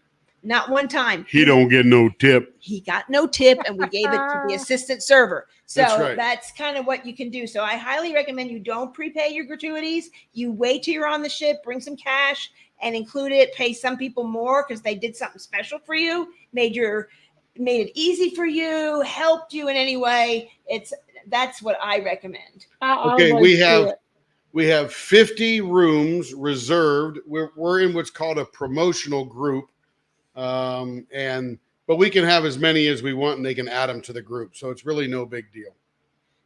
Not one time. He don't get no tip. He got no tip, and we gave it to the assistant server. So That's right. That's kind of what you can do. So I highly recommend you don't prepay your gratuities. You wait till you're on the ship, bring some cash and include it. Pay some people more because they did something special for you, made it easy for you, helped you in any way. That's what I recommend. Okay, we have 50 rooms reserved. We're in what's called a promotional group. But we can have as many as we want and they can add them to the group. So it's really no big deal.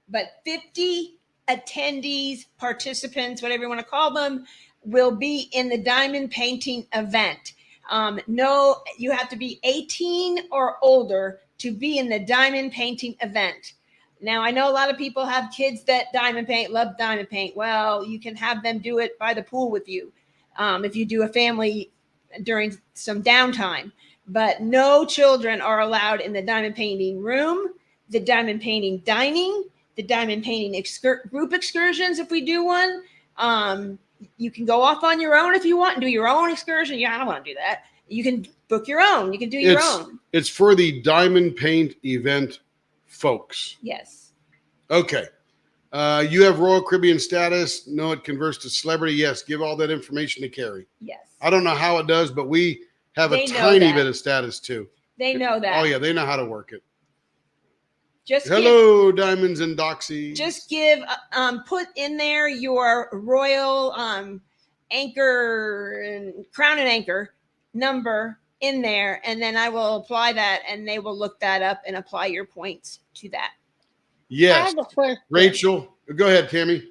But 50 attendees, participants, whatever you want to call them, will be in the diamond painting event. No, you have to be 18 or older to be in the diamond painting event. Now, I know a lot of people have kids that diamond paint, love diamond paint. Well, you can have them do it by the pool with you if you do a family during some downtime. But no children are allowed in the diamond painting room, the diamond painting dining, the diamond painting group excursions if we do one. You can go off on your own if you want and do your own excursion. Yeah, I don't want to do that. You can book your own. You can do your own. It's for the diamond paint event folks. Yes. Okay. You have Royal Caribbean status. No, it converts to celebrity. Yes. Give all that information to Carrie. Yes. I don't know how it does, but we have a tiny bit of status too. They know that. Oh yeah, they know how to work it. Hello, Diamonds and Doxy. Just put in there your Royal Anchor and Crown and Anchor number in there, and then I will apply that, and they will look that up and apply your points to that. Yes, Rachel. Go ahead, Tammy.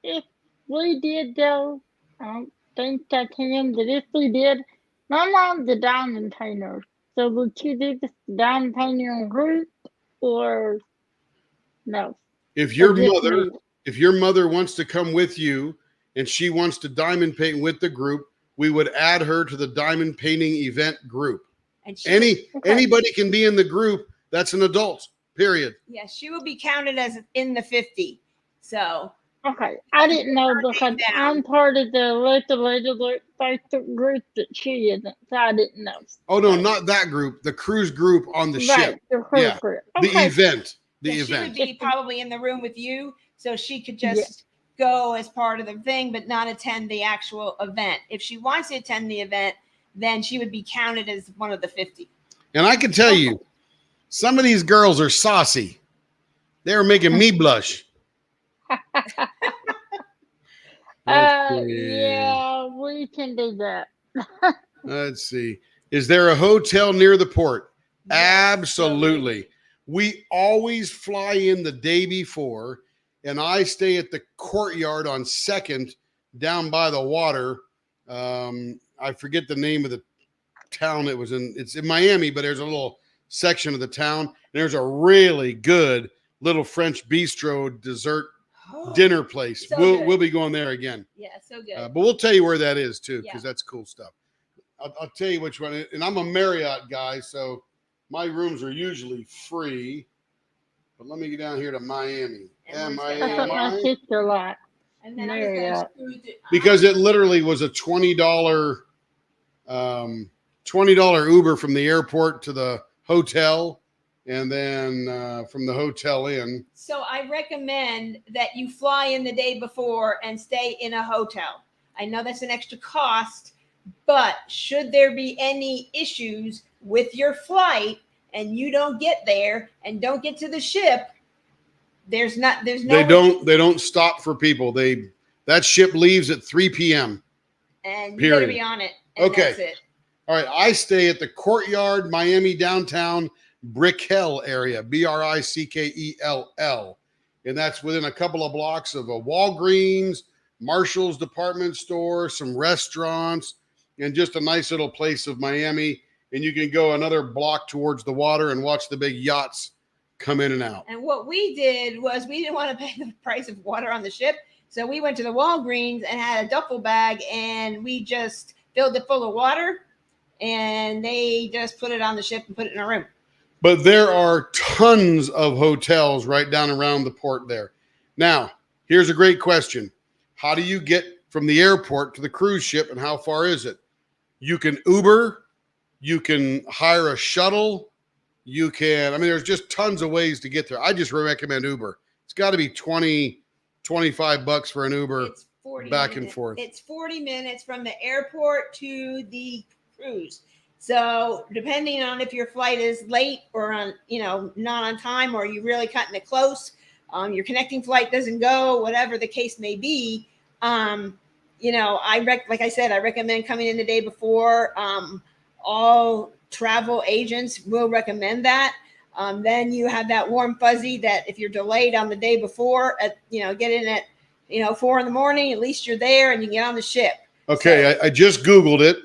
If we did though, I don't think titanium. That if we did, my mom's a diamond painter. So would you do this diamond painting group or no? If your mother wants to come with you and she wants to diamond paint with the group, we would add her to the diamond painting event group. And anybody can be in the group. That's an adult. Period. Yeah, she will be counted as in the 50. So. Okay, I didn't know because I'm part of the Facebook group that she isn't, so I didn't know. Oh no, not that group. The cruise group on the ship. The cruise group. Okay. The event. She would be probably in the room with you, so she could just go as part of the thing, but not attend the actual event. If she wants to attend the event, then she would be counted as one of the 50. And I can tell you, some of these girls are saucy. They're making me blush. Yeah, we can do that. Let's see. Is there a hotel near the port? Yes, absolutely. We always fly in the day before, and I stay at the Courtyard on 2nd down by the water. I forget the name of the town it was in. It's in Miami, but there's a little section of the town. There's a really good little French bistro dessert dinner place. So we'll be going there again. Yeah, so good. But we'll tell you where that is too, because that's cool stuff. I'll tell you which one. And I'm a Marriott guy, so my rooms are usually free. But let me get down here to Miami. My sister lot. And then Marriott. Because it literally was a $20 Uber from the airport to the hotel. And then from the hotel in. So I recommend that you fly in the day before and stay in a hotel. I know that's an extra cost, but should there be any issues with your flight and you don't get there and don't get to the ship, there's no. They don't stop for people. That ship leaves at 3 p.m. And you better be on it. And okay. That's it. All right. I stay at the Courtyard, Miami downtown. Brickell area, Brickell, and that's within a couple of blocks of a Walgreens, Marshall's department store, some restaurants, and just a nice little place of Miami. And you can go another block towards the water and watch the big yachts come in and out. And what we did was we didn't want to pay the price of water on the ship. So we went to the Walgreens and had a duffel bag, and we just filled it full of water, and they just put it on the ship and put it in our room. But there are tons of hotels right down around the port there. Now, here's a great question. How do you get from the airport to the cruise ship, and how far is it? You can Uber, you can hire a shuttle, you can, I mean, there's just tons of ways to get there. I just recommend Uber. It's got to be $25 for an Uber. It's 40 back minutes. and forth. It's 40 minutes from the airport to the cruise. So depending on if your flight is late or on, not on time, or you really cutting it close, your connecting flight doesn't go, whatever the case may be. Like I said, I recommend coming in the day before. All travel agents will recommend that. Then you have that warm fuzzy that if you're delayed on the day before, get in at 4 a.m, at least you're there and you can get on the ship. Okay, So, I just Googled it.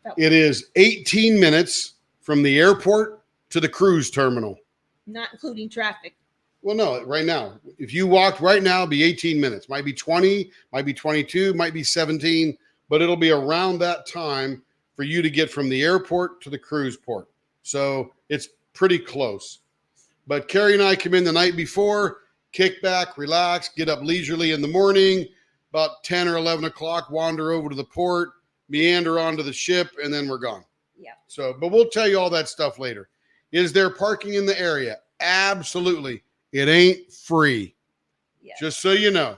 Oh. It is 18 minutes from the airport to the cruise terminal. not including traffic. Well, no, right now. If you walked right now, it'd be 18 minutes. Might be 20, might be 22, might be 17, but it'll be around that time for you to get from the airport to the cruise port. So it's pretty close. But Carrie and I come in the night before, kick back, relax, get up leisurely in the morning, about 10 or 11 o'clock, wander over to the port, meander onto the ship, and then we're gone. Yeah. So, but we'll tell you all that stuff later. Is there parking in the area? Absolutely. It ain't free. Yeah. Just so you know.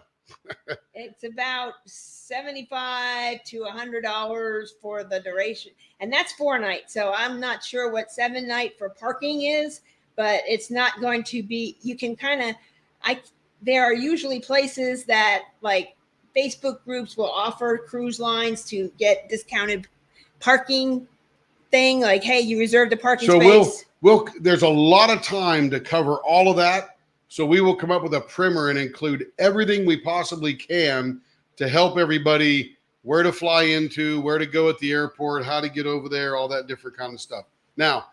It's about $75 to $100 for the duration, and that's 4 nights. So I'm not sure what 7 night for parking is, but it's not going to be. You can there are usually places that, like, Facebook groups will offer cruise lines to get discounted parking thing. Like, hey, you reserved a parking space. There's a lot of time to cover all of that. So we will come up with a primer and include everything we possibly can to help everybody where to fly into, where to go at the airport, how to get over there, all that different kind of stuff. Now,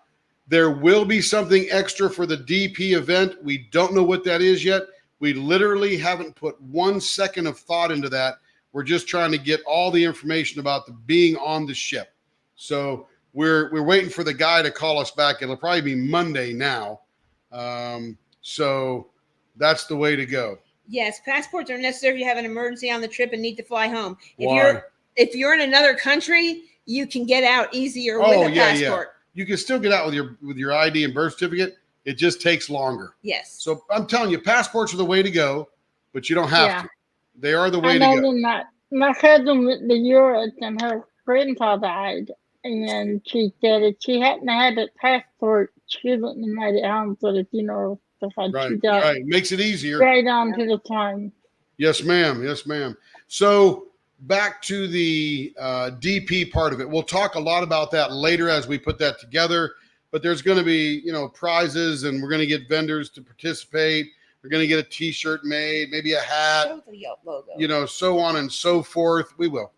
there will be something extra for the DP event. We don't know what that is yet. We literally haven't put 1 second of thought into that. We're just trying to get all the information about the being on the ship. So we're waiting for the guy to call us back. It'll probably be Monday now. So that's the way to go. Yes, passports are necessary if you have an emergency on the trip and need to fly home. Why? If you're in another country, you can get out easier with a passport. You can still get out with your ID and birth certificate. It just takes longer. Yes. So I'm telling you, passports are the way to go, but you don't have to. They are the way to I go. know my cousin went to Europe and her grandpa died, and she said if she hadn't had a passport, she wouldn't have made it home for the funeral. Right. Makes it easier. Right on to the time. Yes, ma'am. Yes, ma'am. So back to the DP part of it. We'll talk a lot about that later as we put that together. But there's going to be, prizes, and we're going to get vendors to participate. We're going to get a T-shirt made, maybe a hat, Show the logo. So on and so forth. We will.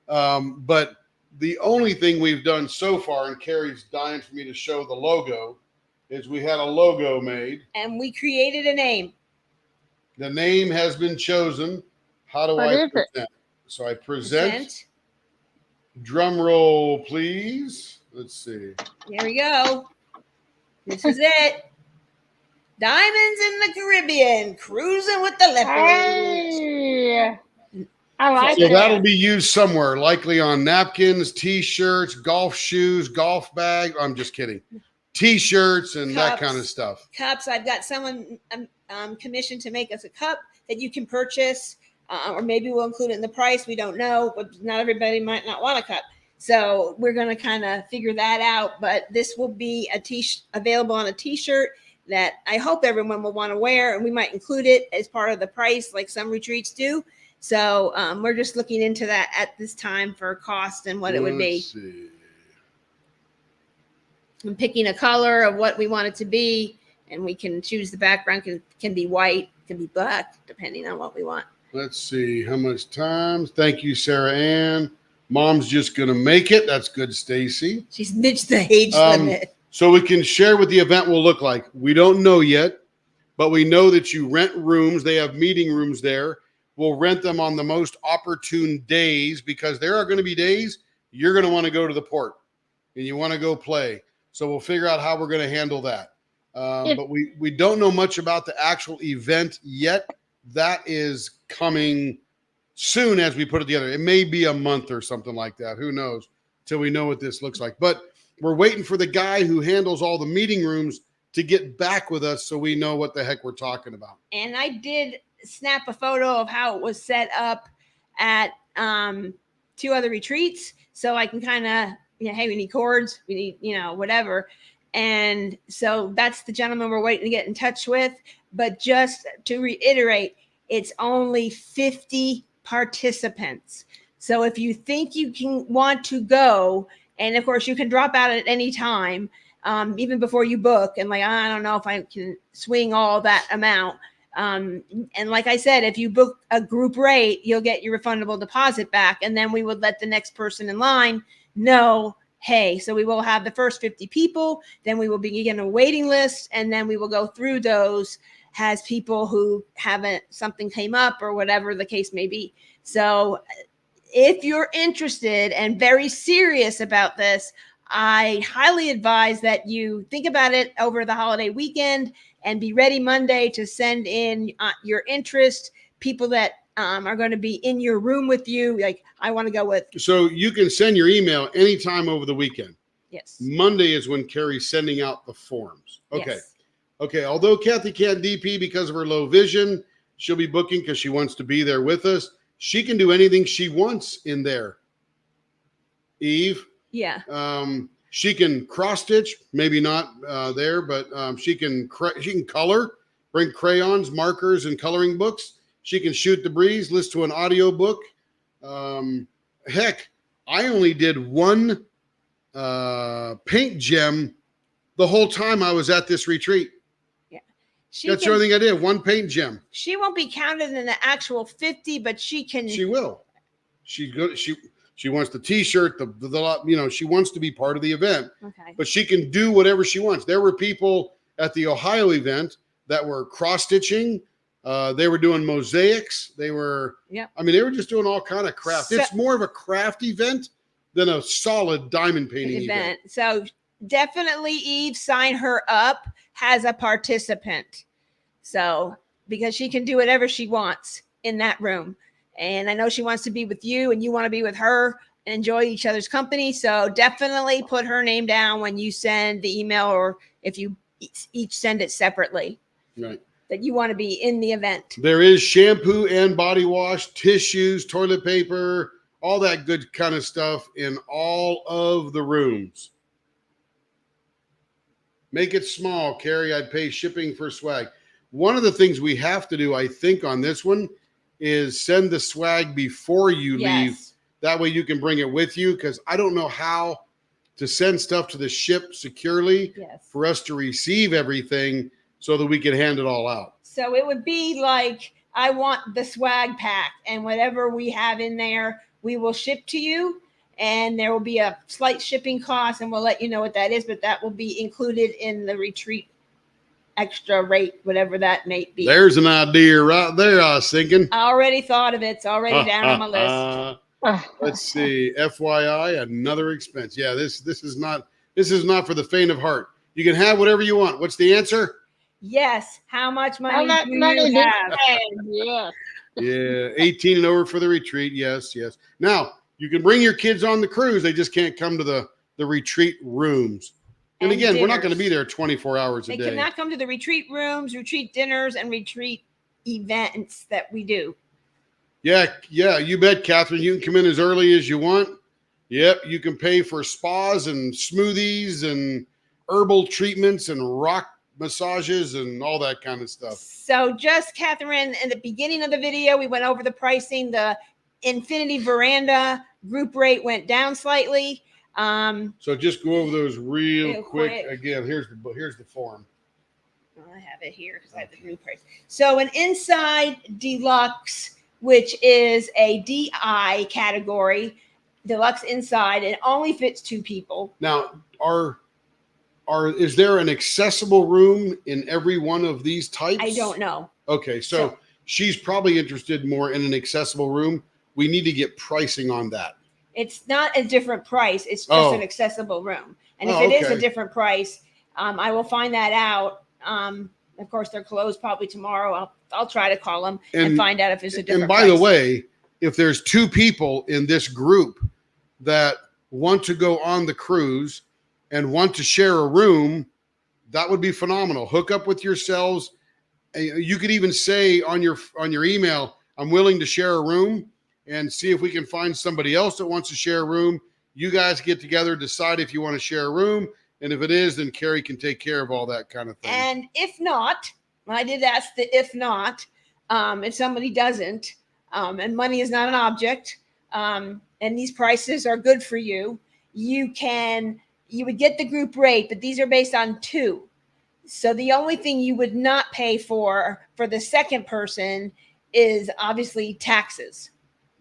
But the only thing we've done so far, and Carrie's dying for me to show the logo, is we had a logo made. And we created a name. The name has been chosen. How do I present? It? So I present. Drum roll, please. Let's see. Here we go. This is it. Diamonds in the Caribbean, cruising with the Leopard. Hey, I like so it. That'll be used somewhere, likely on napkins, T-shirts, golf shoes, golf bag. I'm just kidding. T-shirts and Cups, that kind of stuff. Cups. I've got someone commissioned to make us a cup that you can purchase, or maybe we'll include it in the price. We don't know, but not everybody might not want a cup. So we're going to kind of figure that out. But this will be available on a T-shirt that I hope everyone will want to wear, and we might include it as part of the price, like some retreats do. So we're just looking into that at this time for cost and what it would be. See. I'm picking a color of what we want it to be, and we can choose the background. Can be white, can be black, depending on what we want. Let's see how much time. Thank you, Sarah Ann. Mom's just going to make it. That's good, Stacy. She's missed the age limit. So we can share what the event will look like. We don't know yet. but we know that you rent rooms. They have meeting rooms there. We'll rent them on the most opportune days, because there are going to be days you're going to want to go to the port and you want to go play. So we'll figure out how we're going to handle that. But we don't know much about the actual event yet. That is coming soon as we put it together. It may be a month or something like that. Who knows, till we know what this looks like. But we're waiting for the guy who handles all the meeting rooms to get back with us so we know what the heck we're talking about. And I did snap a photo of how it was set up at 2 other retreats, so I can kind of, hey, we need cords, we need, whatever. And so that's the gentleman we're waiting to get in touch with. But just to reiterate, it's only 50 participants. So if you think you want to go, and of course you can drop out at any time, even before you book, and I don't know if I can swing all that amount. And like I said, if you book a group rate, you'll get your refundable deposit back. And then we would let the next person in line know, hey, so we will have the first 50 people, then we will begin a waiting list, and then we will go through those as people who something came up or whatever the case may be. So if you're interested and very serious about this, I highly advise that you think about it over the holiday weekend and be ready Monday to send in your interest, people that are going to be in your room with you. Like, I want to go with. So you can send your email anytime over the weekend. Yes. Monday is when Carrie's sending out the forms. Okay. Yes. Okay. Although Kathy can't DP because of her low vision, she'll be booking because she wants to be there with us. She can do anything she wants in there. Eve. Yeah. She can cross stitch, maybe not there, but she can color, bring crayons, markers, and coloring books. She can shoot the breeze, listen to an audio book. Heck, I only did one paint gem the whole time I was at this retreat. Yeah. That's the only thing I did, one paint gem. She won't be counted in the actual 50, but she can. She will. She wants the T-shirt, the she wants to be part of the event. Okay. But she can do whatever she wants. There were people at the Ohio event that were cross-stitching. They were doing mosaics. They were, they were just doing all kind of craft. It's more of a craft event than a solid diamond painting event. So definitely, Eve, sign her up as a participant. So, because she can do whatever she wants in that room. And I know she wants to be with you and you want to be with her and enjoy each other's company. So definitely put her name down when you send the email, or if you each send it separately. Right. That you want to be in the event. There is shampoo and body wash, tissues, toilet paper, all that good kind of stuff in all of the rooms. Make it small, Carrie. I'd pay shipping for swag. One of the things we have to do, I think, on this one is send the swag before you leave. That way you can bring it with you, because I don't know how to send stuff to the ship securely for us to receive everything so that we can hand it all out. So it would be like, I want the swag pack, and whatever we have in there, we will ship to you, and there will be a slight shipping cost, and we'll let you know what that is, but that will be included in the retreat extra rate, whatever that may be. There's an idea right there, I was thinking. I already thought of it. It's already down on my list. Let's see. FYI, another expense. Yeah, this is not for the faint of heart. You can have whatever you want. What's the answer? Yes. How much money do you have? Yeah. Yeah, 18 and over for the retreat. Yes. Now, you can bring your kids on the cruise. They just can't come to the retreat rooms. And again, dinners. We're not going to be there 24 hours a day. They cannot come to the retreat rooms, retreat dinners, and retreat events that we do. Yeah, you bet, Catherine. You can come in as early as you want. Yep, you can pay for spas and smoothies and herbal treatments and rock massages and all that kind of stuff. So just, Catherine, in the beginning of the video, we went over the pricing. The Infinity Veranda group rate went down slightly. So just go over those real quick. Again, here's the form. I have it here because I have the new price. So an inside deluxe, which is a DI category, deluxe inside, it only fits 2 people. Now, is there an accessible room in every one of these types? I don't know. Okay, so she's probably interested more in an accessible room. We need to get pricing on that. It's not a different price. It's just an accessible room. And if it is a different price, I will find that out. Of course, they're closed probably tomorrow. I'll try to call them and find out if it's a different price. And by the way, if there's 2 people in this group that want to go on the cruise and want to share a room, that would be phenomenal. Hook up with yourselves. You could even say on your email, I'm willing to share a room, and see if we can find somebody else that wants to share a room. You guys get together, decide if you want to share a room. And if it is, then Carrie can take care of all that kind of thing. And if not, I did ask the if not, if somebody doesn't, and money is not an object, and these prices are good for you, you would get the group rate, but these are based on 2. So the only thing you would not pay for the second person is obviously taxes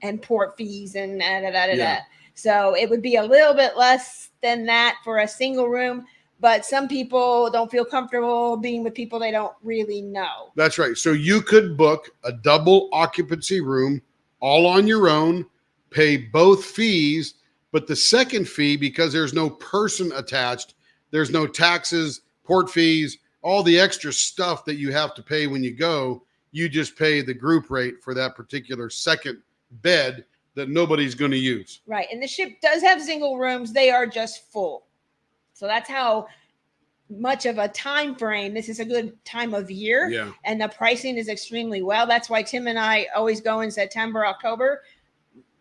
and port fees and da. So it would be a little bit less than that for a single room, but some people don't feel comfortable being with people they don't really know. That's right. So you could book a double occupancy room all on your own, pay both fees, but the second fee, because there's no person attached, there's no taxes, port fees, all the extra stuff that you have to pay when you go, you just pay the group rate for that particular second bed that nobody's going to use. Right. And the ship does have single rooms. They are just full. So that's how much of a time frame. This is a good time of year. Yeah. And the pricing is extremely well. That's why Tim and I always go in September, October.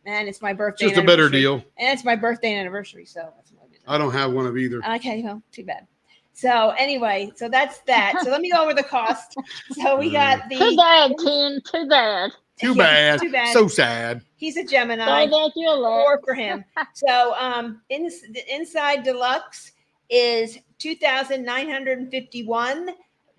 And it's my birthday. Just a better deal. And it's my birthday and anniversary. So that's my business. I don't have one of either. Okay. Well, too bad. So anyway, so that's that. So let me go over the cost. So we got the Too bad, Tim. Too bad. Too bad. Too bad. So sad. He's a Gemini. Sorry that you're late. Or for him. So the inside deluxe is 2,951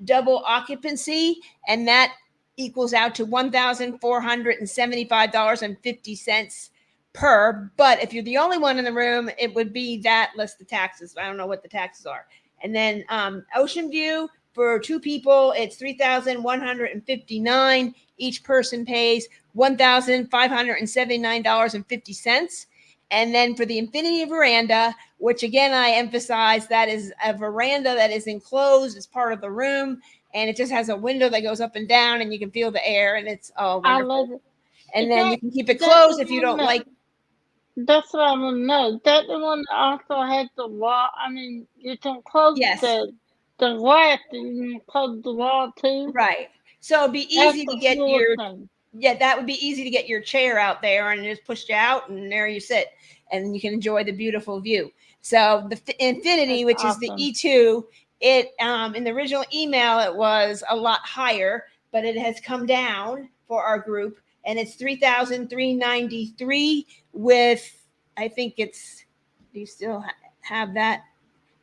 double occupancy, and that equals out to $1,475.50 per. But if you're the only one in the room, it would be that less the taxes. I don't know what the taxes are. And then Ocean View for 2 people, it's $3,159. Each person pays $1,579.50. And then for the Infinity Veranda, which again, I emphasize that is a veranda that is enclosed as part of the room. And it just has a window that goes up and down and you can feel the air and it's wonderful. I love it. And then you can keep it closed if you don't like. That's what I want to know. That the one that also has the wall. I mean, you can close the glass and you can close the wall too. Right. So it'd be easy to get your that would be easy to get your chair out there and just push you out and there you sit and you can enjoy the beautiful view. So the Infinity, which is the E2, it in the original email it was a lot higher, but it has come down for our group and it's $3,393 with, I think it's, do you still have that,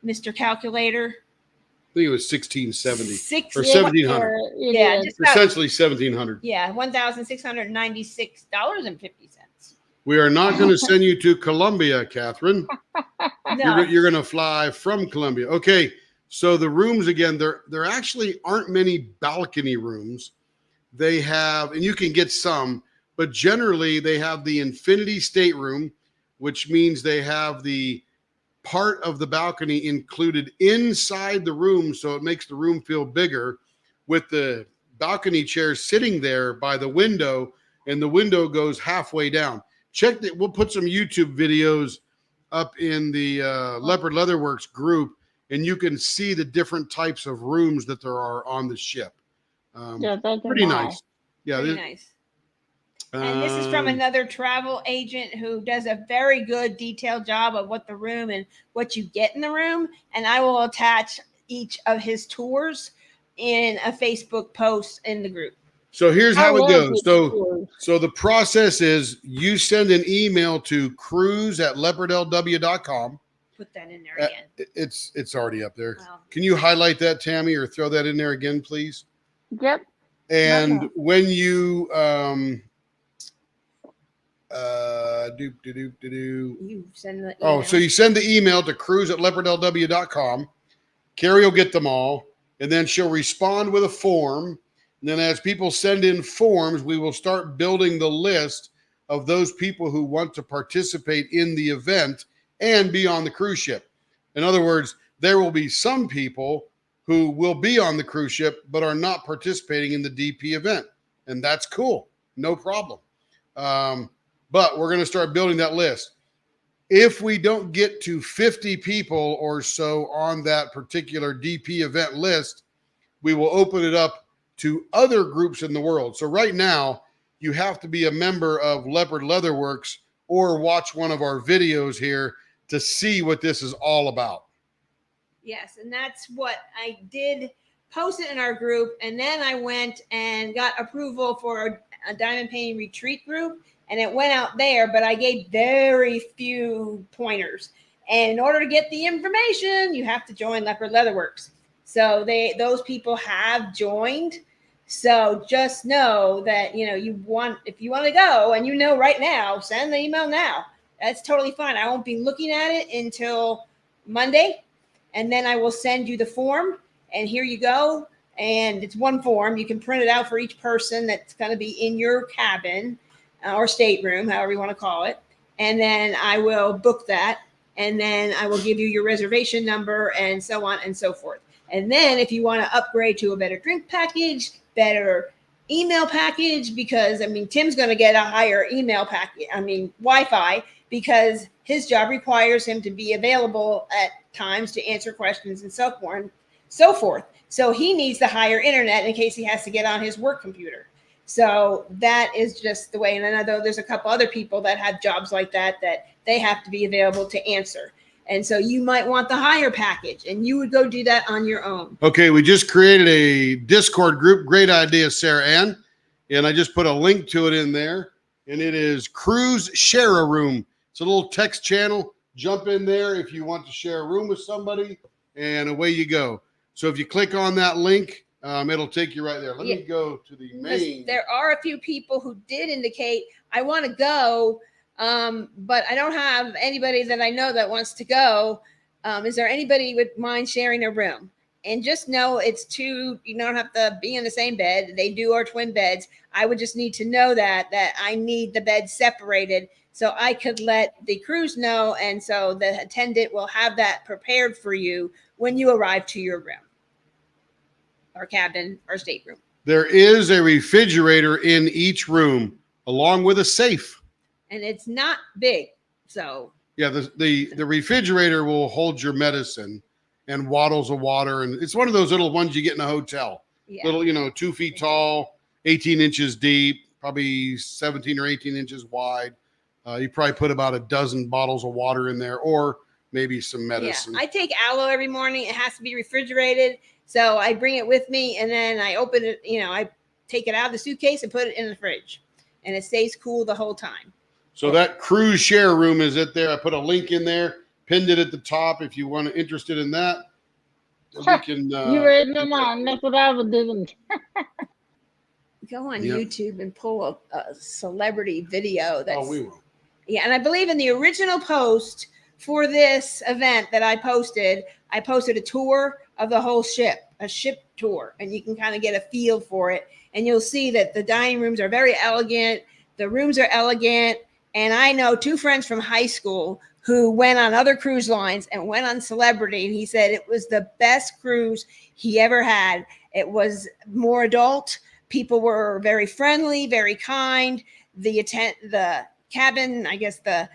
Mr. Calculator? I think it was 1670 or Yeah, 1700. Yeah, just about, essentially 1700. Yeah, $1,696.50. We are not going to send you to Colombia, Catherine. No. You're going to fly from Colombia. Okay, so the rooms again, there actually aren't many balcony rooms. They have, and you can get some, but generally they have the infinity stateroom, which means they have the part of the balcony included inside the room, so it makes the room feel bigger, with the balcony chairs sitting there by the window, and the window goes halfway down. Check that. We'll put some YouTube videos up in the Leopard Leatherworks group, and you can see the different types of rooms that there are on the ship. Yeah, that's pretty nice. Yeah, pretty nice. And this is from another travel agent who does a very good detailed job of what the room and what you get in the room. And I will attach each of his tours in a Facebook post in the group. So here's how it goes. So the process is you send an email to cruise@leopardlw.com. Put that in there again. It's already up there. Wow. Can you highlight that, Tammy, or throw that in there again, please? Yep. And when you You send the email. so you send the email to cruise@leopardlw.com, Carrie will get them all, and then she'll respond with a form. And then as people send in forms, we will start building the list of those people who want to participate in the event and be on the cruise ship. In other words, there will be some people who will be on the cruise ship but are not participating in the DP event. And that's cool. No problem. But we're going to start building that list. If we don't get to 50 people or so on that particular DP event list, we will open it up to other groups in the world. So right now, you have to be a member of Leopard Leatherworks or watch one of our videos here to see what this is all about. Yes, and that's what I did, post it in our group, and then I went and got approval for a diamond painting retreat group, and it went out there, but I gave very few pointers. And in order to get the information, you have to join Leopard Leatherworks. So those people have joined. So just know that, if you want to go and right now, send the email now. That's totally fine. I won't be looking at it until Monday, and then I will send you the form, and here you go. And it's one form. You can print it out for each person that's going to be in your cabin or stateroom, however you want to call it. And then I will book that, and then I will give you your reservation number and so on and so forth. And then if you want to upgrade to a better drink package, better email package, because Tim's going to get a higher email package, Wi-Fi, because his job requires him to be available at times to answer questions and so forth. So he needs the higher internet in case he has to get on his work computer. So that is just the way. And I know there's a couple other people that have jobs like that they have to be available to answer. And so you might want the higher package, and you would go do that on your own. Okay, we just created a Discord group. Great idea, Sarah Ann. And I just put a link to it in there. And it is Cruise Share a Room. It's a little text channel. Jump in there if you want to share a room with somebody, and away you go. So if you click on that link, it'll take you right there. Let me go to the main. There are a few people who did indicate, I want to go, but I don't have anybody that I know that wants to go. Is there anybody would mind sharing a room? And just know it's two, you don't have to be in the same bed. They do our twin beds. I would just need to know that I need the beds separated so I could let the cruise know. And so the attendant will have that prepared for you when you arrive to your room or cabin or stateroom. There is a refrigerator in each room along with a safe. And it's not big. So yeah, the refrigerator will hold your medicine and bottles of water. And it's one of those little ones you get in a hotel. Yeah. Little, 2 feet tall, 18 inches deep, probably 17 or 18 inches wide. You probably put about a dozen bottles of water in there, or maybe some medicine. Yeah, I take aloe every morning. It has to be refrigerated. So I bring it with me, and then I open it, I take it out of the suitcase and put it in the fridge, and it stays cool the whole time. So that cruise share room is it there. I put a link in there, pinned it at the top. If you want to interested in that, we can. You read them on. That's what I was doing. Go on YouTube and pull a celebrity video. We will. Yeah, and I believe in the original post for this event that I posted a tour of the whole ship, a ship tour, and you can kind of get a feel for it. And you'll see that the dining rooms are very elegant. The rooms are elegant. And I know 2 friends from high school who went on other cruise lines and went on Celebrity. And he said it was the best cruise he ever had. It was more adult. People were very friendly, very kind. The cabin, I guess the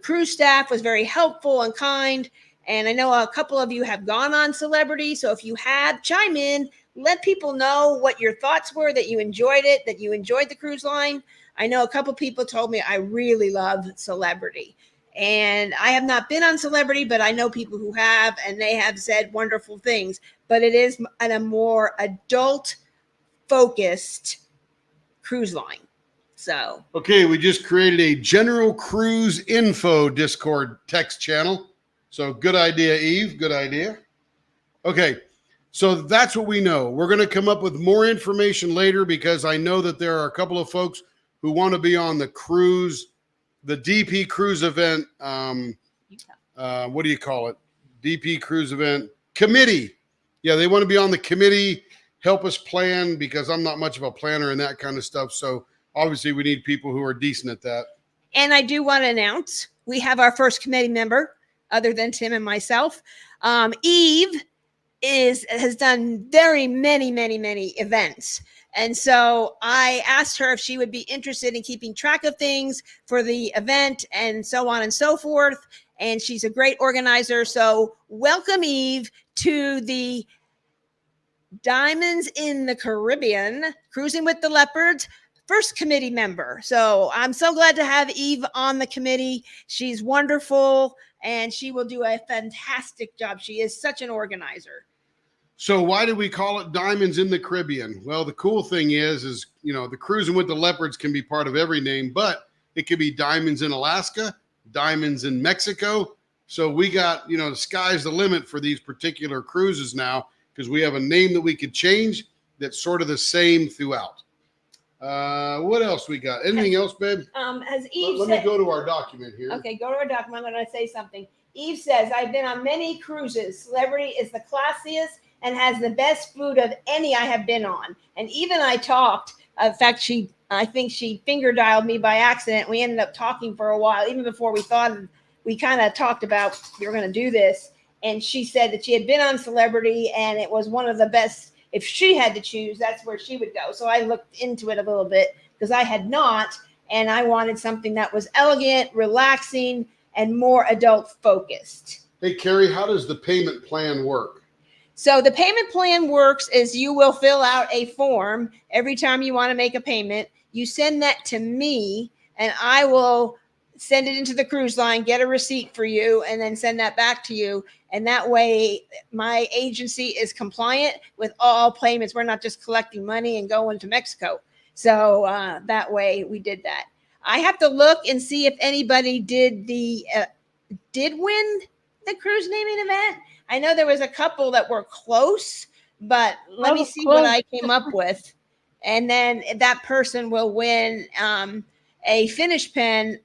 cruise staff was very helpful and kind. And I know a couple of you have gone on Celebrity. So if you have, chime in, let people know what your thoughts were, that you enjoyed it, that you enjoyed the cruise line. I know a couple people told me I really love Celebrity. And I have not been on Celebrity, but I know people who have, and they have said wonderful things. But it is a more adult-focused cruise line. So. Okay, we just created a general cruise info Discord text channel. So good idea, Eve. Good idea. Okay, so that's what we know. We're going to come up with more information later because I know that there are a couple of folks who want to be on the cruise, the DP cruise event. What do you call it? DP cruise event committee. Yeah, they want to be on the committee, help us plan, because I'm not much of a planner and that kind of stuff. So obviously we need people who are decent at that. And I do want to announce we have our first committee member, other than Tim and myself. Eve has done very many events. And so I asked her if she would be interested in keeping track of things for the event and so on and so forth. And she's a great organizer. So welcome, Eve, to the Diamonds in the Caribbean, Cruising with the Leopards, first committee member. So I'm so glad to have Eve on the committee. She's wonderful and she will do a fantastic job. She is such an organizer. So why do we call it Diamonds in the Caribbean? Well, the cool thing is, the Cruising with the Leopards can be part of every name, but it could be Diamonds in Alaska, Diamonds in Mexico. So we got, the sky's the limit for these particular cruises now, because we have a name that we could change that's sort of the same throughout. What else we got? Anything else, babe? As Eve Let said, me go to our document here. Okay, go to our document. I'm going to say something. Eve says, I've been on many cruises. Celebrity is the classiest and has the best food of any I have been on. And even I talked. In fact, I think she finger dialed me by accident. We ended up talking for a while, even before we kind of talked about we were going to do this. And she said that she had been on Celebrity and it was one of the best. If she had to choose, that's where she would go. So I looked into it a little bit because I had not. And I wanted something that was elegant, relaxing, and more adult focused. Hey, Carrie, how does the payment plan work? So the payment plan works is you will fill out a form every time you want to make a payment. You send that to me and I will send it into the cruise line, get a receipt for you, and then send that back to you. And that way my agency is compliant with all payments. We're not just collecting money and going to Mexico. So that way we did that. I have to look and see if anybody did win the cruise naming event. I know there was a couple that were close, but let me see what I came up with. And then that person will win a Finnish pen,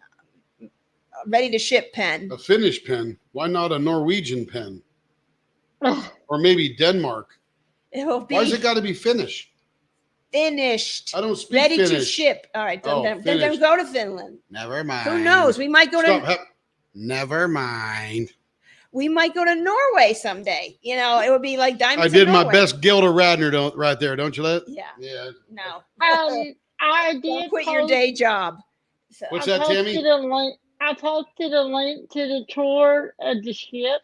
ready to ship pen. A Finnish pen? Why not a Norwegian pen? Or maybe Denmark? It will be. Why has it got to be Finnish? Finished. I don't speak ready Finnish. To ship. All right, then Finished. go to Finland. Never mind. Who knows? We might go to. Never mind. We might go to Norway someday. It would be like Diamonds. I did my best Gilda Radner right there, don't you, Let? Yeah. Yeah. No. I did. Don't quit your day job. So. What's that, Tammy? I posted a link to the tour of the ship.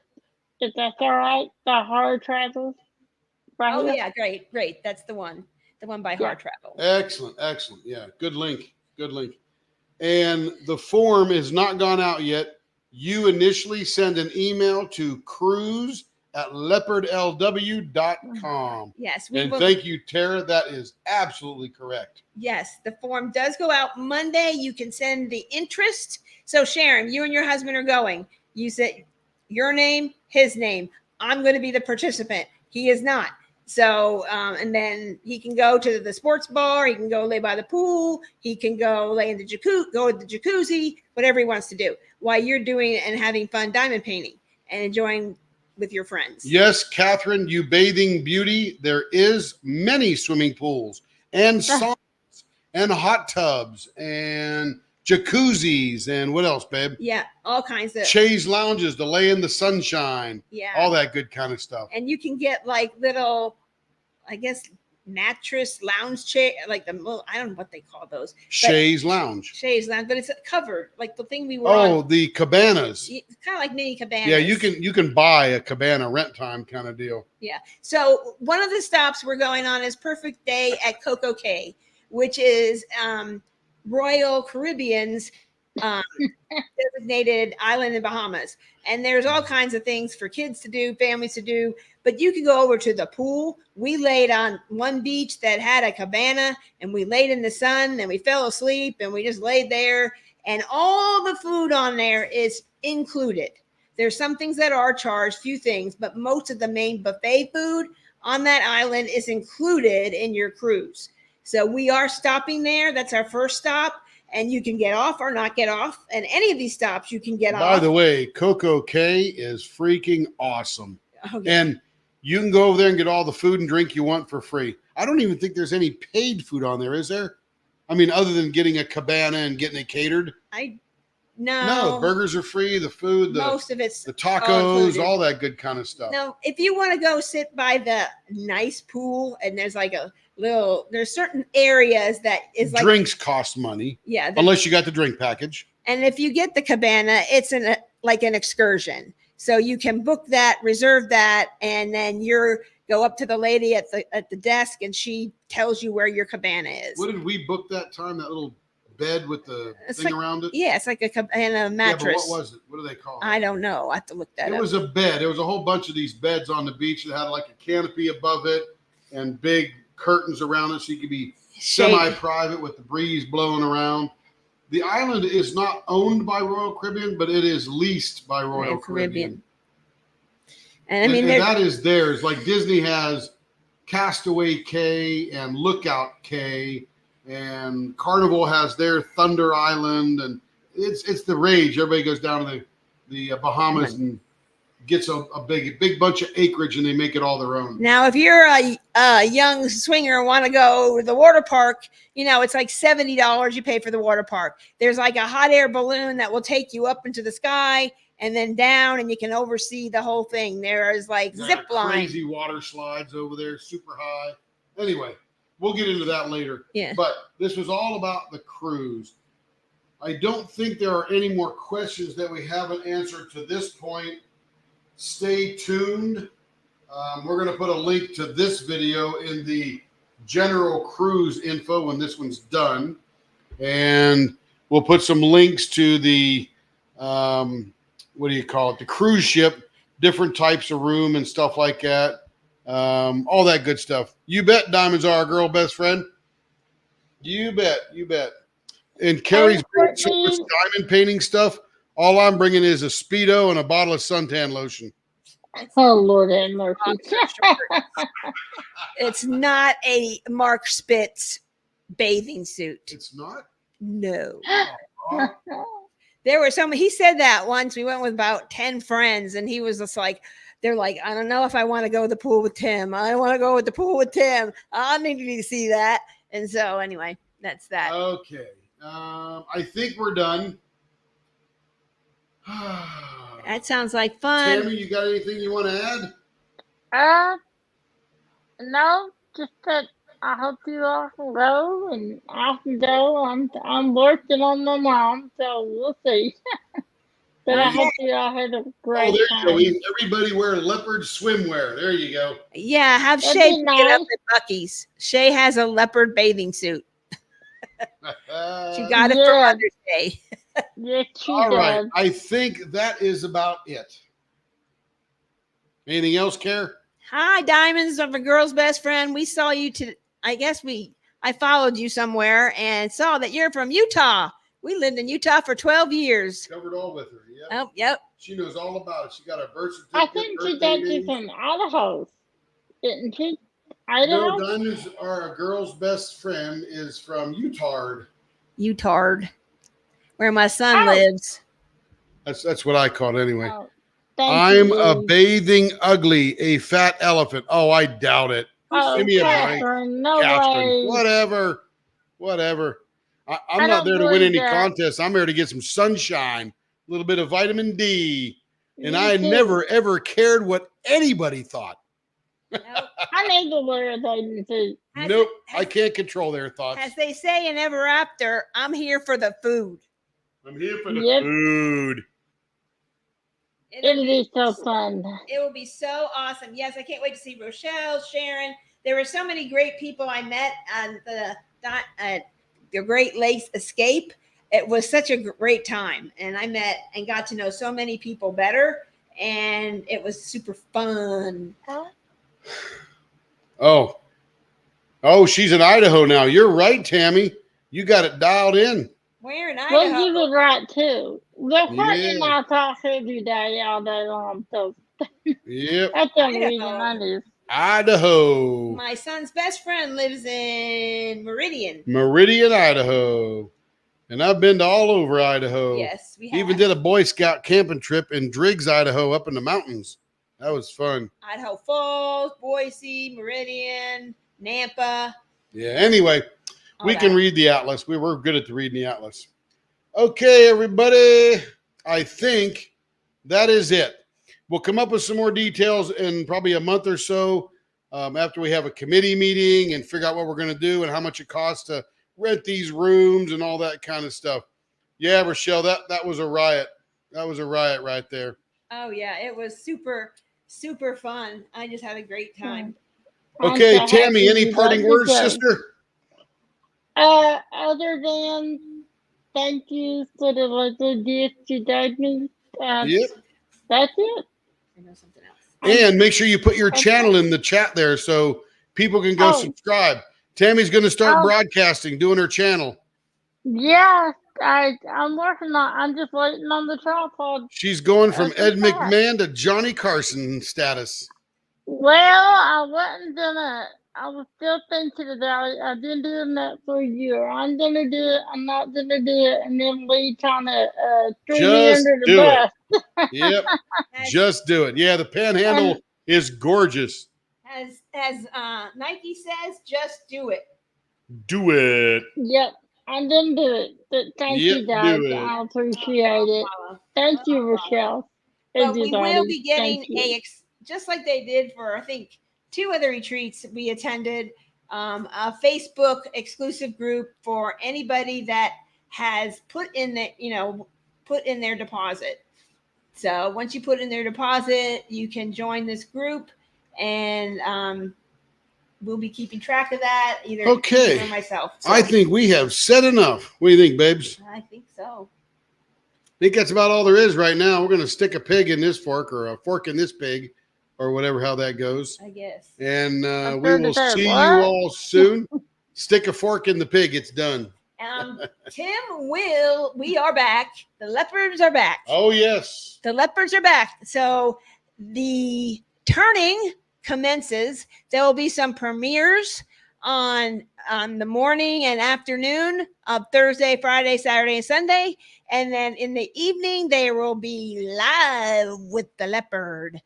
If that's all right, the Hard Travels. Right here. Yeah, great. That's the one by Hard Travel. Excellent. Yeah, good link. And the form is not gone out yet. You initially send an email to cruise@leopardlw.com. Yes. Thank you, Tara. That is absolutely correct. Yes, the form does go out Monday. You can send the interest. So Sharon, you and your husband are going. You said your name, his name. I'm going to be the participant. He is not. So, and then he can go to the sports bar. He can go lay by the pool. He can go lay in the jacuzzi, whatever he wants to do while you're doing and having fun diamond painting and enjoying with your friends. Yes, Catherine, you bathing beauty. There is many swimming pools and saunas and hot tubs and jacuzzis and what else, babe? Yeah, all kinds of chaise lounges to lay in the sunshine. Yeah, all that good kind of stuff. And you can get like little, I guess, mattress lounge chair, like the little, I don't know what they call those. Chaise lounge, but it's covered, like the thing we were on. The cabanas. It's kind of like mini cabanas. Yeah, you can buy a cabana rent time kind of deal. Yeah. So one of the stops we're going on is Perfect Day at Coco Cay, which is Royal Caribbean's designated island in Bahamas. And there's all kinds of things for kids to do, families to do, but you can go over to the pool. We laid on one beach that had a cabana and we laid in the sun and we fell asleep and we just laid there, and all the food on there is included. There's some things that are charged, few things, but most of the main buffet food on that island is included in your cruise. So we are stopping there. That's our first stop. And you can get off or not get off. And any of these stops you can get off. By the way, Coco Cay is freaking awesome. Oh, yeah. And You can go over there and get all the food and drink you want for free. I don't even think there's any paid food on there, is there? I mean, other than getting a cabana and getting it catered. No, the burgers are free. The food, most of it's the tacos, included. all that good kind of stuff. No, if you want to go sit by the nice pool, and there's like there's certain areas that is like drinks cost money. Yeah, unless you got the drink package. And if you get the cabana, it's like an excursion, so you can book that, reserve that, and then go up to the lady at the desk, and she tells you where your cabana is. What did we book that time? That little bed with the thing around it? Yeah, it's like a cabana mattress. Yeah, but what was it? What do they call it? I don't know. I have to look that up. It was a bed. There was a whole bunch of these beds on the beach that had like a canopy above it and big curtains around it, so you could be semi-private with the breeze blowing around. The island is not owned by Royal Caribbean, but it is leased by Royal Caribbean. And I mean, and that is theirs. Like Disney has Castaway Cay and Lookout Cay, and Carnival has their Thunder Island, and it's the rage. Everybody goes down to the Bahamas and gets a big bunch of acreage, and they make it all their own. Now, if you're a young swinger and want to go to the water park, it's like $70 you pay for the water park. There's like a hot air balloon that will take you up into the sky and then down, and you can oversee the whole thing. There is like zip line. Crazy water slides over there, super high. Anyway, we'll get into that later. Yeah. But this was all about the cruise. I don't think there are any more questions that we haven't answered to this point. Stay tuned. We're going to put a link to this video in the general cruise info when this one's done. And we'll put some links to the, the cruise ship, different types of room and stuff like that. All that good stuff. You bet Diamonds are our girl best friend. You bet. And Carrie's bringing so much diamond painting stuff. All I'm bringing is a Speedo and a bottle of suntan lotion. Oh, Lord have mercy. It's not a Mark Spitz bathing suit. It's not? No. There were he said that once. We went with about 10 friends, and he was just like, they're like, I don't know if I want to go to the pool with Tim. I want to go with the pool with Tim. I need to see that. And so anyway, that's that. Okay. I think we're done. That sounds like fun. Tammy, you got anything you want to add? No, just that I hope you all can go, and I can go. I'm working on my mom, so we'll see. But I hope you all had a great time. There you go. Everybody wear Leopard swimwear. There you go. Yeah, have Shay pick it up at Buc-ee's. Shay has a Leopard bathing suit. She got it for Mother's Day. Yes, she all does. Right. I think that is about it. Anything else, Care? Hi, Diamonds. I'm a girl's best friend. We saw you I followed you somewhere and saw that you're from Utah. We lived in Utah for 12 years. Covered all with her. Yep. Oh, yep. She knows all about it. She got a birth certificate. I think she got you from Idaho, didn't she? Idaho? No, Diamonds are a girl's best friend is from Utah. Utah, where my son lives. That's what I call it anyway. Oh, I'm a bathing ugly, a fat elephant. Oh, I doubt it. Oh, give me a break. Catherine, no Catherine, way. whatever. I'm not there to win any contests. I'm here to get some sunshine, a little bit of vitamin D. And I never, ever cared what anybody thought. Nope. I need to wear a bathing suit. Nope, I can't control their thoughts. As they say in Ever After, I'm here for the food. I'm here for the food. It'll be so fun. It will be so awesome. Yes, I can't wait to see Rochelle, Sharon. There were so many great people I met on the Great Lakes Escape. It was such a great time. And I met and got to know so many people better. And it was super fun. Oh, she's in Idaho now. You're right, Tammy. You got it dialed in. Where in Idaho? Well, you were right, too. They're and I talk every day, all day long. So yep. That's the only reason I do. Idaho. My son's best friend lives in Meridian, Idaho. And I've been to all over Idaho. Yes, we have. Even did a Boy Scout camping trip in Driggs, Idaho, up in the mountains. That was fun. Idaho Falls, Boise, Meridian, Nampa. Yeah. Anyway, all we can that. read the atlas. We were good at reading the atlas. Okay, everybody. I think that is it. We'll come up with some more details in probably a month or so after we have a committee meeting and figure out what we're going to do and how much it costs to rent these rooms and all that kind of stuff. Yeah, Rochelle, that was a riot. That was a riot right there. Oh yeah, it was super, super fun. I just had a great time. Okay, I'm so Tammy, happy any you parting got to words, go. sister? Other than thank you for the little gift you gave me. Yep. That's it. I know something else. And make sure you put your channel in the chat there so people can go subscribe. Tammy's going to start broadcasting, doing her channel. Yeah, I'm working on. I'm just waiting on the tripod. She's going from Ed McMahon to Johnny Carson status. Well, I wasn't gonna. I was still thinking about it. I've been doing that for a year. I'm gonna do it. I'm not gonna do it, and then Lee trying to throw me under the bus. Yep, just do it. Yeah, the panhandle is gorgeous. As Nike says, just do it. Do it. Yep, I'm gonna do it. But thank you guys. I appreciate it. Thank you, Rochelle. But we will be getting just like they did for I think 2 other retreats we attended, a Facebook exclusive group for anybody that has put in their deposit. So once you put in their deposit, you can join this group, and we'll be keeping track of that. Either me or myself. So, I think we have said enough. What do you think, babes? I think so. I think that's about all there is right now. We're going to stick a pig in this fork or a fork in this pig or whatever, how that goes. I guess. And we will see you all soon. Stick a fork in the pig. It's done. Tim, we are back. The leopards are back. Oh, yes. The leopards are back. So the turning commences. There will be some premieres on the morning and afternoon of Thursday, Friday, Saturday, and Sunday. And then in the evening, there will be live with the leopard,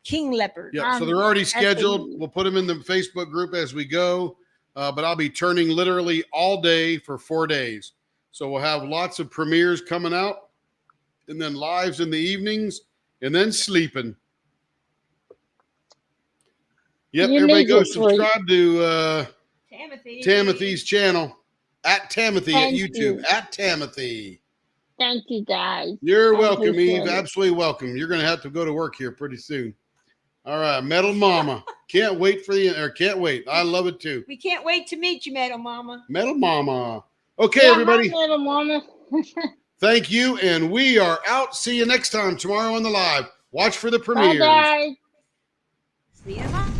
King Leopard. Yeah, so they're already scheduled. We'll put them in the Facebook group as we go. But I'll be turning literally all day for 4 days. So we'll have lots of premieres coming out and then lives in the evenings and then sleeping. Yep, everybody go subscribe to Tamothy's channel at Tamothy at YouTube. At Tamothy. Thank you, guys. You're welcome, Eve. Absolutely welcome. You're going to have to go to work here pretty soon. All right, Metal Mama. Can't wait. I love it too. We can't wait to meet you, Metal Mama. Metal Mama. Okay, everybody. Metal Mama. Thank you, and we are out. See you next time tomorrow on the live. Watch for the premieres. Bye, guys. See you tomorrow.